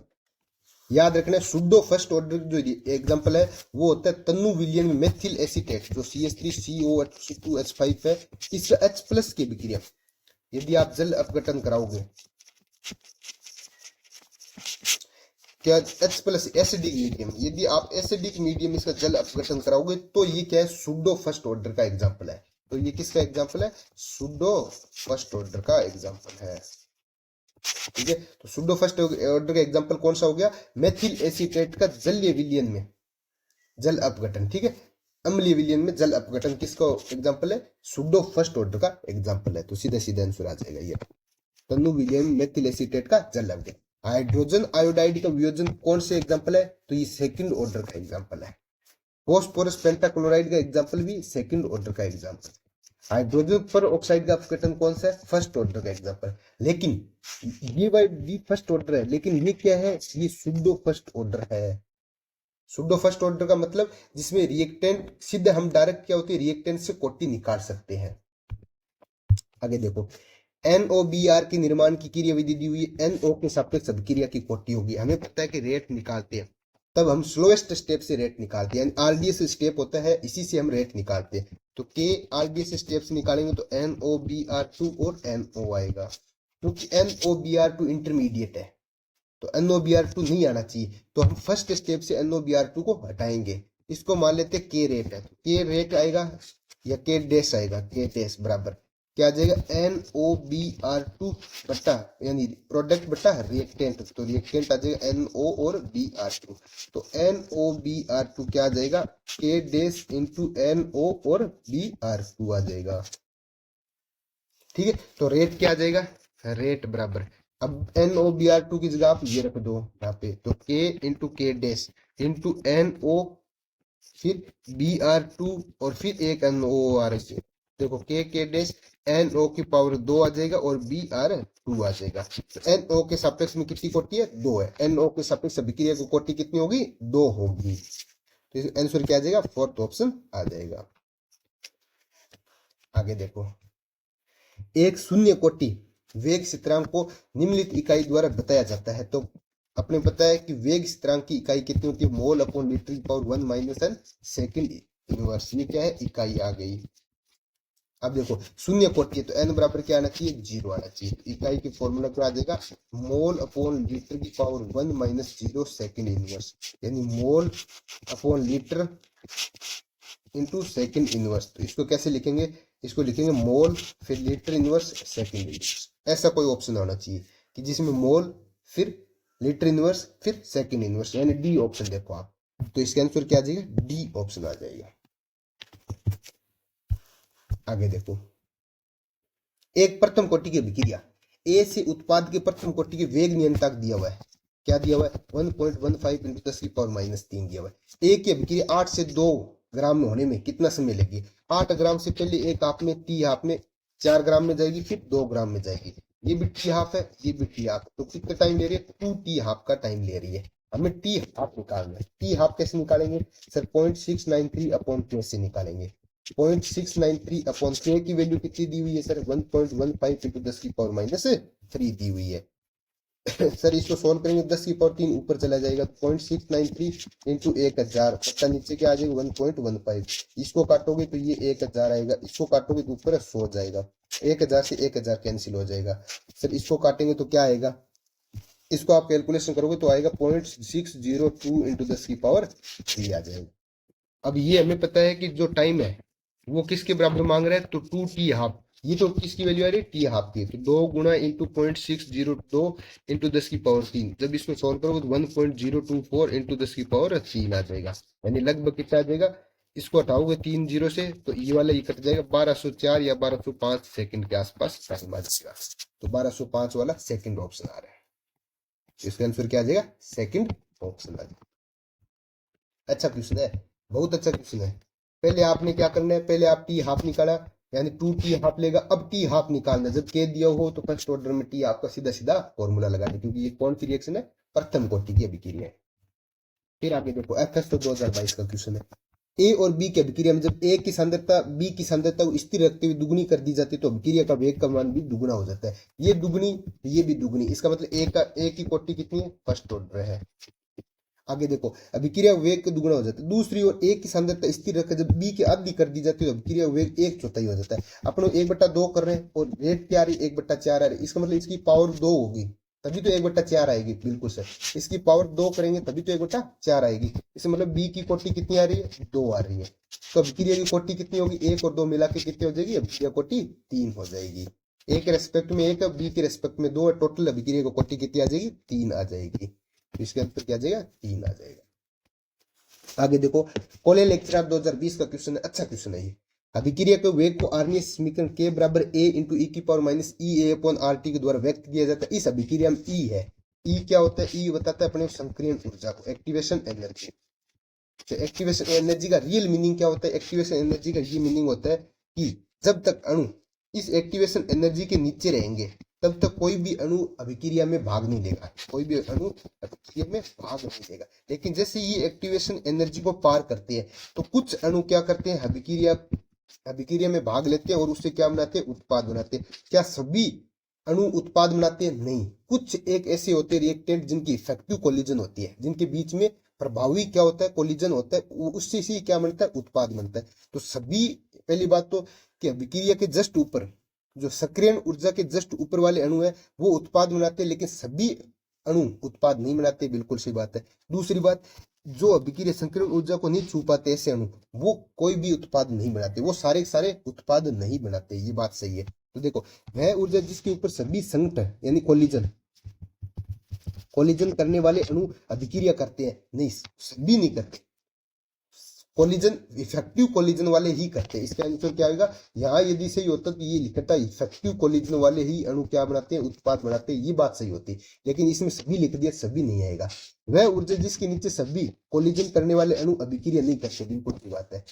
Speaker 1: याद रखना। सुडो फर्स्ट ऑर्डर जो एग्जांपल है वो होता है तनु विलियन में मेथिल एसीटेट, जो CH3COH2H5 है, इसका H+ की अभिक्रिया यदि आप जल अपघटन कराओगे, क्या H+ एसिडिक मीडियम, यदि आप एसिडिक मीडियम इसका जल अपघटन कराओगे, तो ये क्या है? सुडो फर्स्ट ऑर्डर का एग्जांपल है। तो ये किसका एग्जांपल है? सुडो फर्स्ट ऑर्डर का एग्जांपल है, ठीक है। तो सुडो फर्स्ट ऑर्डर का एग्जांपल कौन सा हो गया? मेथिल एसीटेट का जलीय विलयन में जल अपघटन, ठीक है। अम्लीय विलयन में जल अपघटन किसका एग्जांपल है? सुडो फर्स्ट ऑर्डर का एग्जांपल है। तो सीधे सीधे आंसर आ जाएगा ये। तनु विलियम मेथिल एसीटेट का जल लग गया। हाइड्रोजन आयोडाइड का वियोजन कौन से एग्जाम्पल है, तो ये सेकंड ऑर्डर का एग्जाम्पल है। फॉस्फोरस पेंटाक्लोराइड का एग्जाम्पल भी सेकंड ऑर्डर का एग्जाम्पल। हाइड्रोजन पर ऑक्साइड का अपघटन कौन सा है, फर्स्ट ऑर्डर का एग्जाम्पल। लेकिन ये बाई डी फर्स्ट ऑर्डर है, लेकिन ये क्या है, ये सुडो फर्स्ट ऑर्डर है। सुडो फर्स्ट ऑर्डर का मतलब जिसमें रिएक्टेंट सीधे हम डायरेक्ट क्या होती है, रिएक्टेंट से कोटि निकाल सकते हैं। आगे देखो, NOBr के निर्माण की क्रिया विधि दी हुई है, NO के सापेक्ष अभिक्रिया की कोटि होगी। हमें पता है कि रेट निकालते हैं, तब हम स्लोएस्ट स्टेप से रेट निकालते हैं, RDS स्टेप होता है, इसी से हम रेट निकालते हैं। तो K RDS स्टेप से निकालेंगे तो NOBr2 और NO आएगा, क्योंकि NOBr2 इंटरमीडिएट है तो NOBr2 नहीं आना चाहिए, तो हम फर्स्ट स्टेप से NOBr2 को हटाएंगे। इसको मान लेते K रेट है, K रेट आएगा या K डैश आएगा, K डैश बराबर क्या आ जाएगा, NOBr2 बटा यानी प्रोडक्ट बटा रिएक्टेंट, तो रिएक्टेंट आ जाएगा NO और Br2, तो NOBr2 क्या आ जाएगा, K डैश इंटू NO और Br2 आ जाएगा। ठीक है, तो रेट क्या आ जाएगा, रेट बराबर, अब NOBr2 की जगह आप ये रख दो यहाँ पे, तो K into K dash into NO फिर Br2 और फिर एक NO आ रहा है, देखो K डैश NO की पावर 2 आ जाएगा और Br2 आ जाएगा। तो NO के सापेक्ष में कितनी कोटि है, 2 है, NO के सापेक्ष अभिक्रिया की कोटि कितनी होगी, 2 होगी, तो आंसर क्या आ जाएगा, फोर्थ ऑप्शन आ जाएगा। आगे देखो, एक शून्य कोटि वेग स्थिरांक को निम्नलिखित इकाई द्वारा बताया जाता है। तो अपने पता है कि वेग स्थिरांक की इकाई कितनी होती है, मोल अपॉन लीटर की power 1 minus n second inverse, ये क्या है, इकाई आ गई। अब देखो शून्य कोटि है तो n बराबर क्या आना चाहिए, 0 आना चाहिए, तो इकाई की फॉर्मूला क्या आ जाएगा, मोल अपॉन लीटर की पावर 1 माइनस 0 सेकेंड इनवर्स, यानी मोल upon litre into second inverse. तो इसको कैसे लिखेंगे, इसको लिखेंगे मोल फिर लीटर इनवर्स सेकेंड इनवर्स। ऐसा कोई ऑप्शन होना चाहिए कि जिसमें मोल फिर लीटर इनवर्स फिर सेकेंड इनवर्स, यानी डी ऑप्शन देखो आप, तो इसका आंसर क्या आ जाएगा, डी ऑप्शन आ जाएगा। आगे देखो, एक प्रथम कोटि की अभिक्रिया ए से उत्पाद के प्रथम कोटि के वेग नियंत्रक दिया हुआ है, क्या दिया हुआ है, 1.15 इंटू 10 की पावर -3 दिया हुआ है। ए की अभिक्रिया 8 से 2 ग्राम में होने में कितना समय लगेगी, 8 ग्राम से पहले एक हाफ में, टी हाफ में 4 ग्राम में जाएगी, फिर 2 ग्राम में जाएगी, ये भी टी हाफ है, ये भी टी हाफ, तो कितना टाइम ले रही है, 2 टी हाफ का टाइम ले रही है। हमें टी हाफ निकालना है, टी हाफ कैसे निकालेंगे सर, 0.693 अपॉन K से निकालेंगे। 0.693 अपॉन K की वैल्यू कितनी दी हुई है सर, 1.15 इंटू 10 की पावर -3 दी हुई है। सर इसको सोल्व करेंगे 10 की पावर 3 ऊपर चला जाएगा, 0.693 इंटू 1000 पक्का नीचे क्या आ जाएगा 1.15, इसको काटोगे तो ये 1000 आएगा, इसको काटोगे तो ऊपर 100 जाएगा, 1000 से 1000 कैंसिल हो जाएगा। सर इसको काटेंगे तो क्या आएगा, इसको आप कैलकुलेशन करोगे तो आएगा 0.602 इंटू 10 की पावर 3 आ जाएगा। अब ये हमें पता है कि जो टाइम है वो किसके बराबर मांग रहा है, तो 2 टी हाफ, ये तो किसकी वैल्यू आ रही है, टी हाफ की, तो 2 गुना इंटू 0.602 इंटू 10 की पावर 3, जब इसको सॉल्व करोगे तो 1.024 इंटू 10 की पावर 3 आ जाएगा, यानी लगभग कितना आ जाएगा, इसको हटाओगे 3 जीरो से तो ये वाला ये कट जाएगा, 1204 या 1205 सेकंड के आसपास टाइम आ जाएगा, तो 1205 वाला सेकंड ऑप्शन आ रहा है, इसका आंसर क्या आ जाएगा, सेकंड ऑप्शन आ जाएगा। अच्छा क्वेश्चन है, बहुत अच्छा क्वेश्चन है। पहले आपने क्या करना है, पहले आप टी हाफ निकाला, यानी 2 टी हाफ लेगा, अब टी हाफ निकालना, जब के दिया हो तो फर्स्ट ऑर्डर में टी हाफ का सीधा सीधा फॉर्मूला लगा दे, क्योंकि ये कौन सी रिएक्शन है, प्रथम कोटि की अभिक्रिया है। फिर आगे देखो, FS तो 2022 का क्वेश्चन है, ए और बी की अभिक्रिया में जब ए की सांद्रता बी की सांद्रता को स्थिर रखते हुए दुगुनी कर दी जाती है तो अभिक्रिया का वेग का मान भी दुगुना हो जाता है, ये दुगुनी ये भी दुगुनी, इसका मतलब ए की कोटि कितनी है, फर्स्ट ऑर्डर है। आगे देखो, अभिक्रिया वेग का दुगुना हो जाता है, दूसरी ओर ए की सांद्रता स्थिर रखकर जब बी की आधी कर दी जाती है तो अभिक्रिया वेग 1/4 हो जाता है। अपन 1/2 कर रहे हैं और रेट क्या आ रही है, 1/4 आ रही है, इसका मतलब इसकी पावर 2 होगी तभी तो 1/4 आएगी, बिल्कुल सर, इसकी पावर 2 करेंगे तभी तो 1/4 आएगी, इसका मतलब बी की कोटि कितनी आ रही है, 2 आ रही है, तो अभिक्रिया की कोटि कितनी होगी, 1 और 2 मिला के कितनी हो जाएगी, अभिक्रिया कोटि 3 हो जाएगी, ए के रेस्पेक्ट में 1 बी के रेस्पेक्ट में 2 है, टोटल अभिक्रिया की कोटि कितनी आ जाएगी, 3 आ जाएगी, इसके अंतर क्या आ जाएगा, 3 आ जाएगा। आगे देखो, कॉलेज लेक्चर 2020 का क्वेश्चन है, अच्छा क्वेश्चन है ये, अभिक्रिया के वेग को आर्नीय समीकरण के बराबर ए इंटू ई की पावर माइनस ई ए अपॉन आर टी के द्वारा व्यक्त किया जाता है। इस अभिक्रिया में ई है, ई क्या होता है, ई बताता है अपने संक्रियण ऊर्जा को, एक्टिवेशन एनर्जी। तो एक्टिवेशन एनर्जी का रियल मीनिंग क्या होता है, एक्टिवेशन एनर्जी का ये मीनिंग होता है कि जब तक अणु इस एक्टिवेशन एनर्जी के नीचे रहेंगे तब तक कोई भी अणु अभिक्रिया में भाग नहीं लेगा, कोई भी अणु अभिक्रिया में भाग नहीं लेगा। लेकिन जैसे ये एक्टिवेशन एनर्जी को पार करते हैं तो कुछ अणु क्या करते हैं, अभिक्रिया में भाग लेते हैं और उससे क्या बनाते हैं, उत्पाद बनाते हैं। क्या सभी अणु उत्पाद बनाते हैं? नहीं, कुछ एक ऐसे होते हैं रिएक्टेंट जिनकी इफेक्टिव कोलिजन होती है, जिनके बीच में प्रभावी क्या होता है, कोलिजन होता है, उससे ही क्या बनता है, उत्पाद बनता है। तो सभी, पहली बात तो कि अभिक्रिया के जस्ट ऊपर जो सक्रियण ऊर्जा के जस्ट ऊपर वाले अणु है वो उत्पाद बनाते हैं, लेकिन सभी अणु उत्पाद नहीं बनाते, बिल्कुल सही बात है। दूसरी बात, जो अभिक्रिया संक्रियण ऊर्जा को नहीं छू पाते ऐसे अणु, वो कोई भी उत्पाद नहीं बनाते, वो सारे सारे उत्पाद नहीं बनाते, ये बात सही है। तो देखो, वह ऊर्जा जिसके ऊपर सभी संघटन यानी कोलिजन करने वाले अणु अभिक्रिया करते हैं, नहीं सभी नहीं करते, कोलिजन इफेक्टिव कोलिजन वाले ही करते हैं। इसका आंसर क्या आएगा, यहाँ यदि सही होता तो ये लिखता इफेक्टिव कोलिजन वाले ही अणु क्या बनाते हैं, उत्पाद बनाते हैं, ये बात सही होती। लेकिन इसमें सभी लिख दिया, सभी नहीं आएगा। वह ऊर्जा जिसके नीचे सभी कोलिजन करने वाले अणु अभिक्रिया नहीं करते, बिल्कुल की बात है।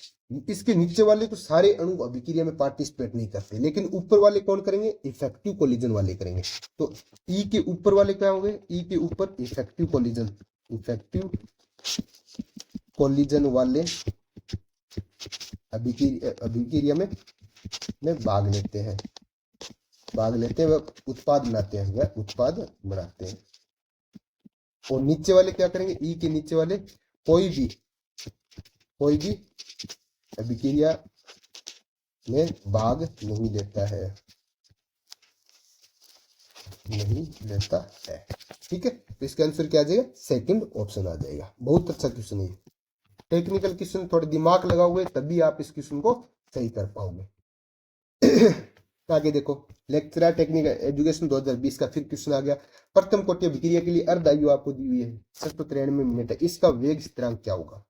Speaker 1: इसके नीचे वाले तो सारे अणु अभिक्रिया में पार्टिसिपेट नहीं करते, लेकिन ऊपर वाले कौन करेंगे, इफेक्टिव कोलिजन वाले करेंगे। तो ई के ऊपर वाले क्या होंगे, ई के ऊपर इफेक्टिव कोलिजन वाले अभिक्रिया में भाग लेते हैं, वह उत्पाद बनाते हैं। और नीचे वाले क्या करेंगे, ई के नीचे वाले कोई भी अभिक्रिया में भाग नहीं लेता है, ठीक है। तो इसका आंसर क्या आ जाएगा, सेकंड ऑप्शन आ जाएगा। बहुत अच्छा क्वेश्चन है, टेक्निकल क्वेश्चन, थोड़े दिमाग लगाओ हुए तभी आप इस क्वेश्चन को सही कर पाओगे। आगे देखो, लेक्चरर टेक्निकल एजुकेशन 2020 का फिर क्वेश्चन आ गया। प्रथम कोटि अभिक्रिया के लिए अर्ध आयु आपको दी हुई है, 693 मिनट है। इसका वेग स्थिरांक क्या होगा,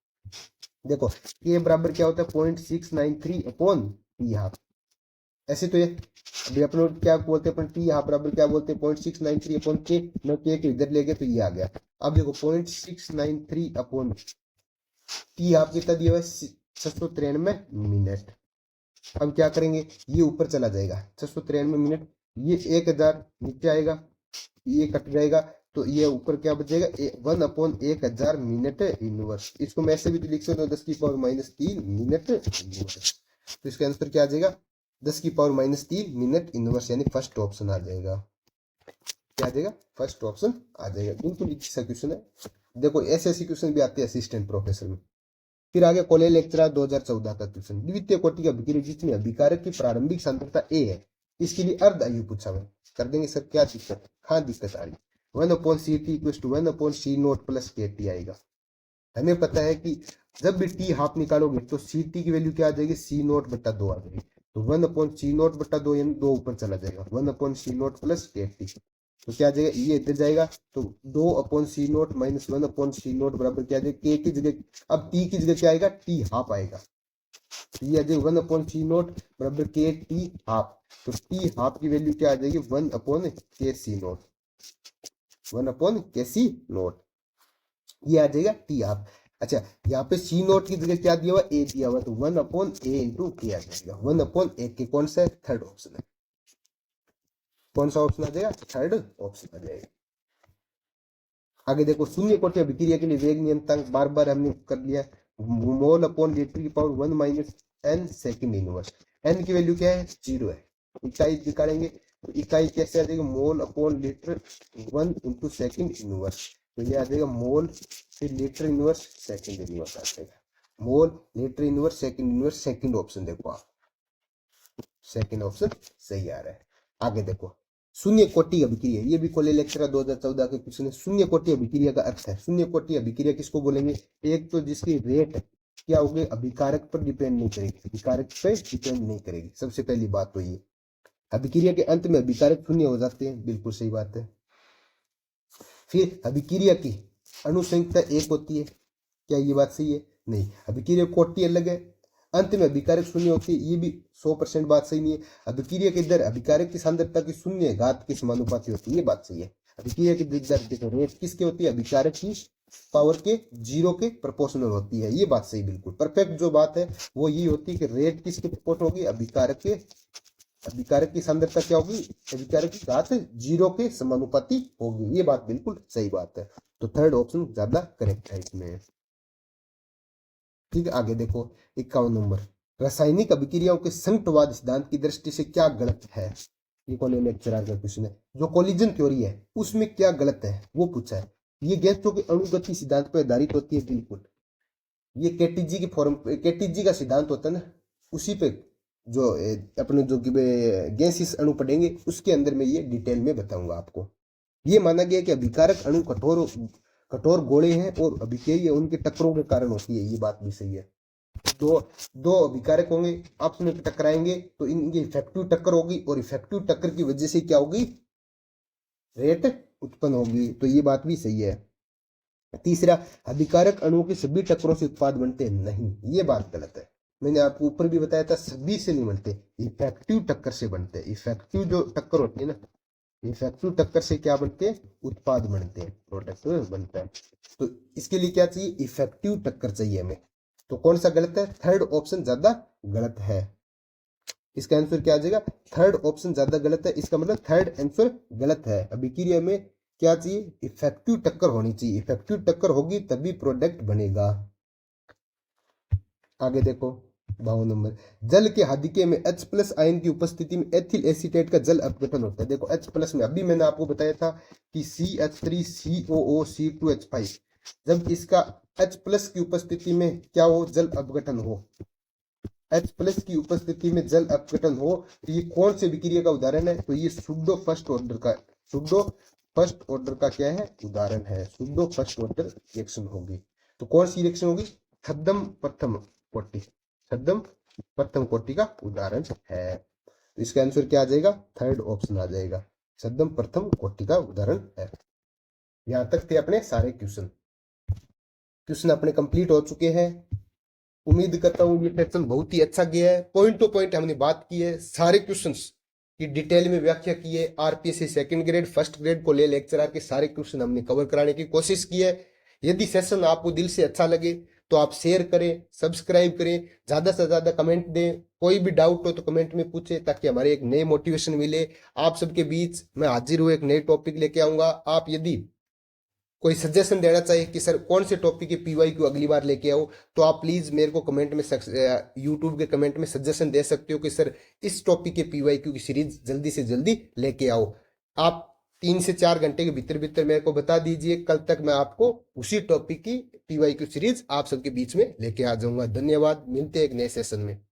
Speaker 1: देखो ये बराबर क्या होता है 0.693 अपॉन टी हाफ। ऐसे तो ये अभी अपन क्या बोलते हैं, अपन टी हाफ बराबर क्या बोलते हैं 0.693 अपॉन के, मैं के इधर ले गए तो ये आ गया। अब देखो 0.693 अपॉन टी हाफ कितना दिया हुआ है 693 मिनट। अब क्या करेंगे, ये ऊपर चला जाएगा 693 मिनट, ये 1000 नीचे आएगा, ये कट जाएगा तो ये ऊपर क्या बचेगा 1/1000 मिनट इनवर्स। इसको मैं ऐसे भी तो लिख सकता हूँ 10⁻³ मिनट इनवर्स। तो इसका आंसर क्या आ जाएगा 10⁻³ मिनट इनवर्स, यानी फर्स्ट ऑप्शन आ जाएगा। क्या आ जाएगा, फर्स्ट ऑप्शन आ जाएगा। बिल्कुल इजी सा क्वेश्चन है। देखो ऐसे क्वेश्चन भी आते हैं असिस्टेंट प्रोफेसर में। फिर आगे कॉलेज लेक्चरर 2014 का क्वेश्चन, द्वितीय कोटि का अभिक्रिया जिसमें अभिकारक की प्रारंभिक सांद्रता ए है, इसके लिए अर्ध आयु पूछा हुआ, कर देंगे सर, क्या दिक्कत, हाँ दिक्कत आ रही, 1/CT = 1/C0 + KT आएगा। हमें पता है कि जब भी टी हाफ निकालोगे तो CT की वैल्यू क्या आ जाएगी, C0/2 आ जाएगी। तो 1/C0/2 यानी 2 ऊपर चला जाएगा, 1/C0 + KT। तो क्या आ जाएगा, ये इधर जाएगा तो 2/C0 - 1/C0 बराबर क्या आ जाएगा, के की जगह, अब टी की जगह क्या आएगा, टी हाफ आएगा। तो ये आ जाएगा 1/C0 बराबर के टी हाफ। तो टी हाफ की वैल्यू क्या आ जाएगी 1/KC0, 1/KC0, ये आ जाएगा टी हाफ। अच्छा, यहाँ पे C0 की जगह क्या दिया हुआ, ए दिया हुआ, तो 1/A × K आ जाएगा। 1/A के कौन सा है, थर्ड ऑप्शन है। कौन सा ऑप्शन आ जाएगा, थर्ड ऑप्शन आ जाएगा। आगे देखो, शून्य कोटि अभिक्रिया के लिए वेग नियतांक बार बार हमने कर लिया, mol/L⁻⁰ n second inverse. n की वैल्यू क्या है, 0 है। इकाई निकालेंगे तो इकाई कैसे आ जाएगा, mol/L 1 × सेकंड इनवर्स। तो ये आ जाएगा मोल फिर लीटर इनवर्स सेकंड इनवर्स आ जाएगा, mole litre inverse second option देखो आप, सेकंड ऑप्शन सही आ रहा है। आगे देखो, शून्य कोटि अभिक्रिया, ये भी कॉलेज लेक्चरर 2014 के क्वेश्चन है। शून्य कोटि अभिक्रिया का अर्थ है, शून्य कोटि अभिक्रिया किसको बोलेंगे, एक तो जिसकी रेट क्या होगी, अभिकारक पर डिपेंड नहीं करेगी, अभिकारक पे डिपेंड नहीं करेगी। सबसे पहली बात तो ये, अभिक्रिया के अंत में अभिकारक शून्य हो जाते हैं, बिल्कुल सही बात है। फिर अभिक्रिया की अणु संयुक्ता एक होती है, क्या ये बात सही है, नहीं, अभिक्रिया कोटि अलग है, अंत में अभिकारक शून्य होती है, ये भी 100% बात सही नहीं है। अभिक्रिया की दर अभिकारक की सांद्रता की शून्य घात के समानुपाती होती है, ये बात सही है। अभिक्रिया की दर रेट किसके होती है, अभिकारक की पावर के 0 के प्रोपोर्शनल होती है, ये बात सही बिल्कुल परफेक्ट जो बात है वो ये होती है कि रेट किसके प्रोपोर्शनल होगी, अभिकारक की सांद्रता क्या होगी, अभिकारक की घात 0 के समानुपाती होगी, ये बात बिल्कुल सही बात है। तो थर्ड ऑप्शन ज्यादा करेक्ट है इसमें। ठीक है, आगे देखो 51 नंबर, रासायनिक अभिक्रियाओं के संयुक्तवाद सिद्धांत की दृष्टि से क्या गलत है। ये कौन लेक्चरर का क्वेश्चन है, जो कोलिजन थ्योरी है उसमें क्या गलत है वो पूछा है। ये गैसों के अणुगति सिद्धांत पर आधारित होती है, बिल्कुल ये केटीजी की फॉर्म, केटीजी का सिद्धांत होता है ना, उसी पे जो अपने जो गैसिस अणु पढ़ेंगे उसके अंदर में ये डिटेल में बताऊंगा आपको। ये माना गया कि अभिकारक अणु कठोर गोले हैं और अभिक्रिया उनके टक्करों के कारण होती है, ये बात भी सही है। दो दो अभिकारक होंगे, आपस में टकराएंगे तो इनकी इफेक्टिव टक्कर होगी और इफेक्टिव टक्कर की वजह से क्या होगी, रेट उत्पन्न होगी, तो ये बात भी सही है। तीसरा, अभिकारक अणुओं के सभी टक्करों से उत्पाद बनते नहीं, ये बात गलत है। मैंने आपको ऊपर भी बताया था सभी से नहीं बनते, इफेक्टिव टक्कर से बनते हैं। इफेक्टिव जो टक्कर होती है ना, इफेक्टिव टक्कर से क्या बनते हैं, उत्पाद बनते हैं, प्रोडक्ट बनता है। तो इसके लिए क्या चाहिए, इफेक्टिव टक्कर चाहिए हमें। तो कौन सा गलत है, थर्ड ऑप्शन ज्यादा गलत है। इसका आंसर क्या आ जाएगा, थर्ड ऑप्शन ज्यादा गलत है, इसका मतलब थर्ड आंसर गलत है। अभिक्रिया में क्या चाहिए, इफेक्टिव टक्कर होनी चाहिए, इफेक्टिव टक्कर होगी तभी प्रोडक्ट बनेगा। आगे देखो 52 नंबर, जल के हादिके में H+ आयन की उपस्थिति में एथिल एसीटेट का जल अपघटन होता है। देखो H+ में अभी मैंने आपको बताया था कि CH3COO C2H5, जब इसका H+ की उपस्थिति में क्या हो, जल अपघटन हो, H+ की उपस्थिति में जल अपघटन हो, तो ये कौन से विक्रिया का उदाहरण है, तो ये सुडो फर्स्ट ऑर्डर का क्या है, उदाहरण है। सुडो फर्स्ट ऑर्डर रिएक्शन होगी, तो कौन सी रिएक्शन होगी, छद्म प्रथम कोटि का उदाहरण है। तो इसका आंसर क्या आ जाएगा, थर्ड ऑप्शन आ जाएगा, छद्म प्रथम कोटि का उदाहरण है। यहां तक थे अपने सारे क्वेश्चन अपने कंप्लीट हो चुके हैं। उम्मीद करता हूँ ये सेक्शन बहुत ही अच्छा गया है, पॉइंट टू पॉइंट हमने बात की है, सारे क्वेश्चंस की डिटेल में व्याख्या की है। RPSC second grade first grade को ले लेक्चरर के सारे क्वेश्चन हमने कवर कराने की कोशिश की है। यदि सेशन आपको दिल से अच्छा लगे तो आप शेयर करें, सब्सक्राइब करें, ज्यादा से ज्यादा कमेंट दें, कोई भी डाउट हो तो कमेंट में पूछे, ताकि हमारे एक नए मोटिवेशन मिले। आप सबके बीच मैं हाजिर हूँ, एक नए टॉपिक लेके आऊंगा। आप यदि कोई सजेशन देना चाहिए कि सर कौन से टॉपिक की PYQ अगली बार लेके आओ, तो आप प्लीज मेरे को कमेंट में यूट्यूब के कमेंट में सजेशन दे सकते हो कि सर इस टॉपिक के PYQ की सीरीज जल्दी से जल्दी लेके आओ। आप 3 से 4 घंटे के भीतर भीतर मेरे को बता दीजिए, कल तक मैं आपको उसी टॉपिक की PYQ सीरीज आप सबके बीच में लेके आ जाऊंगा। धन्यवाद, मिलते हैं एक नए सेशन में।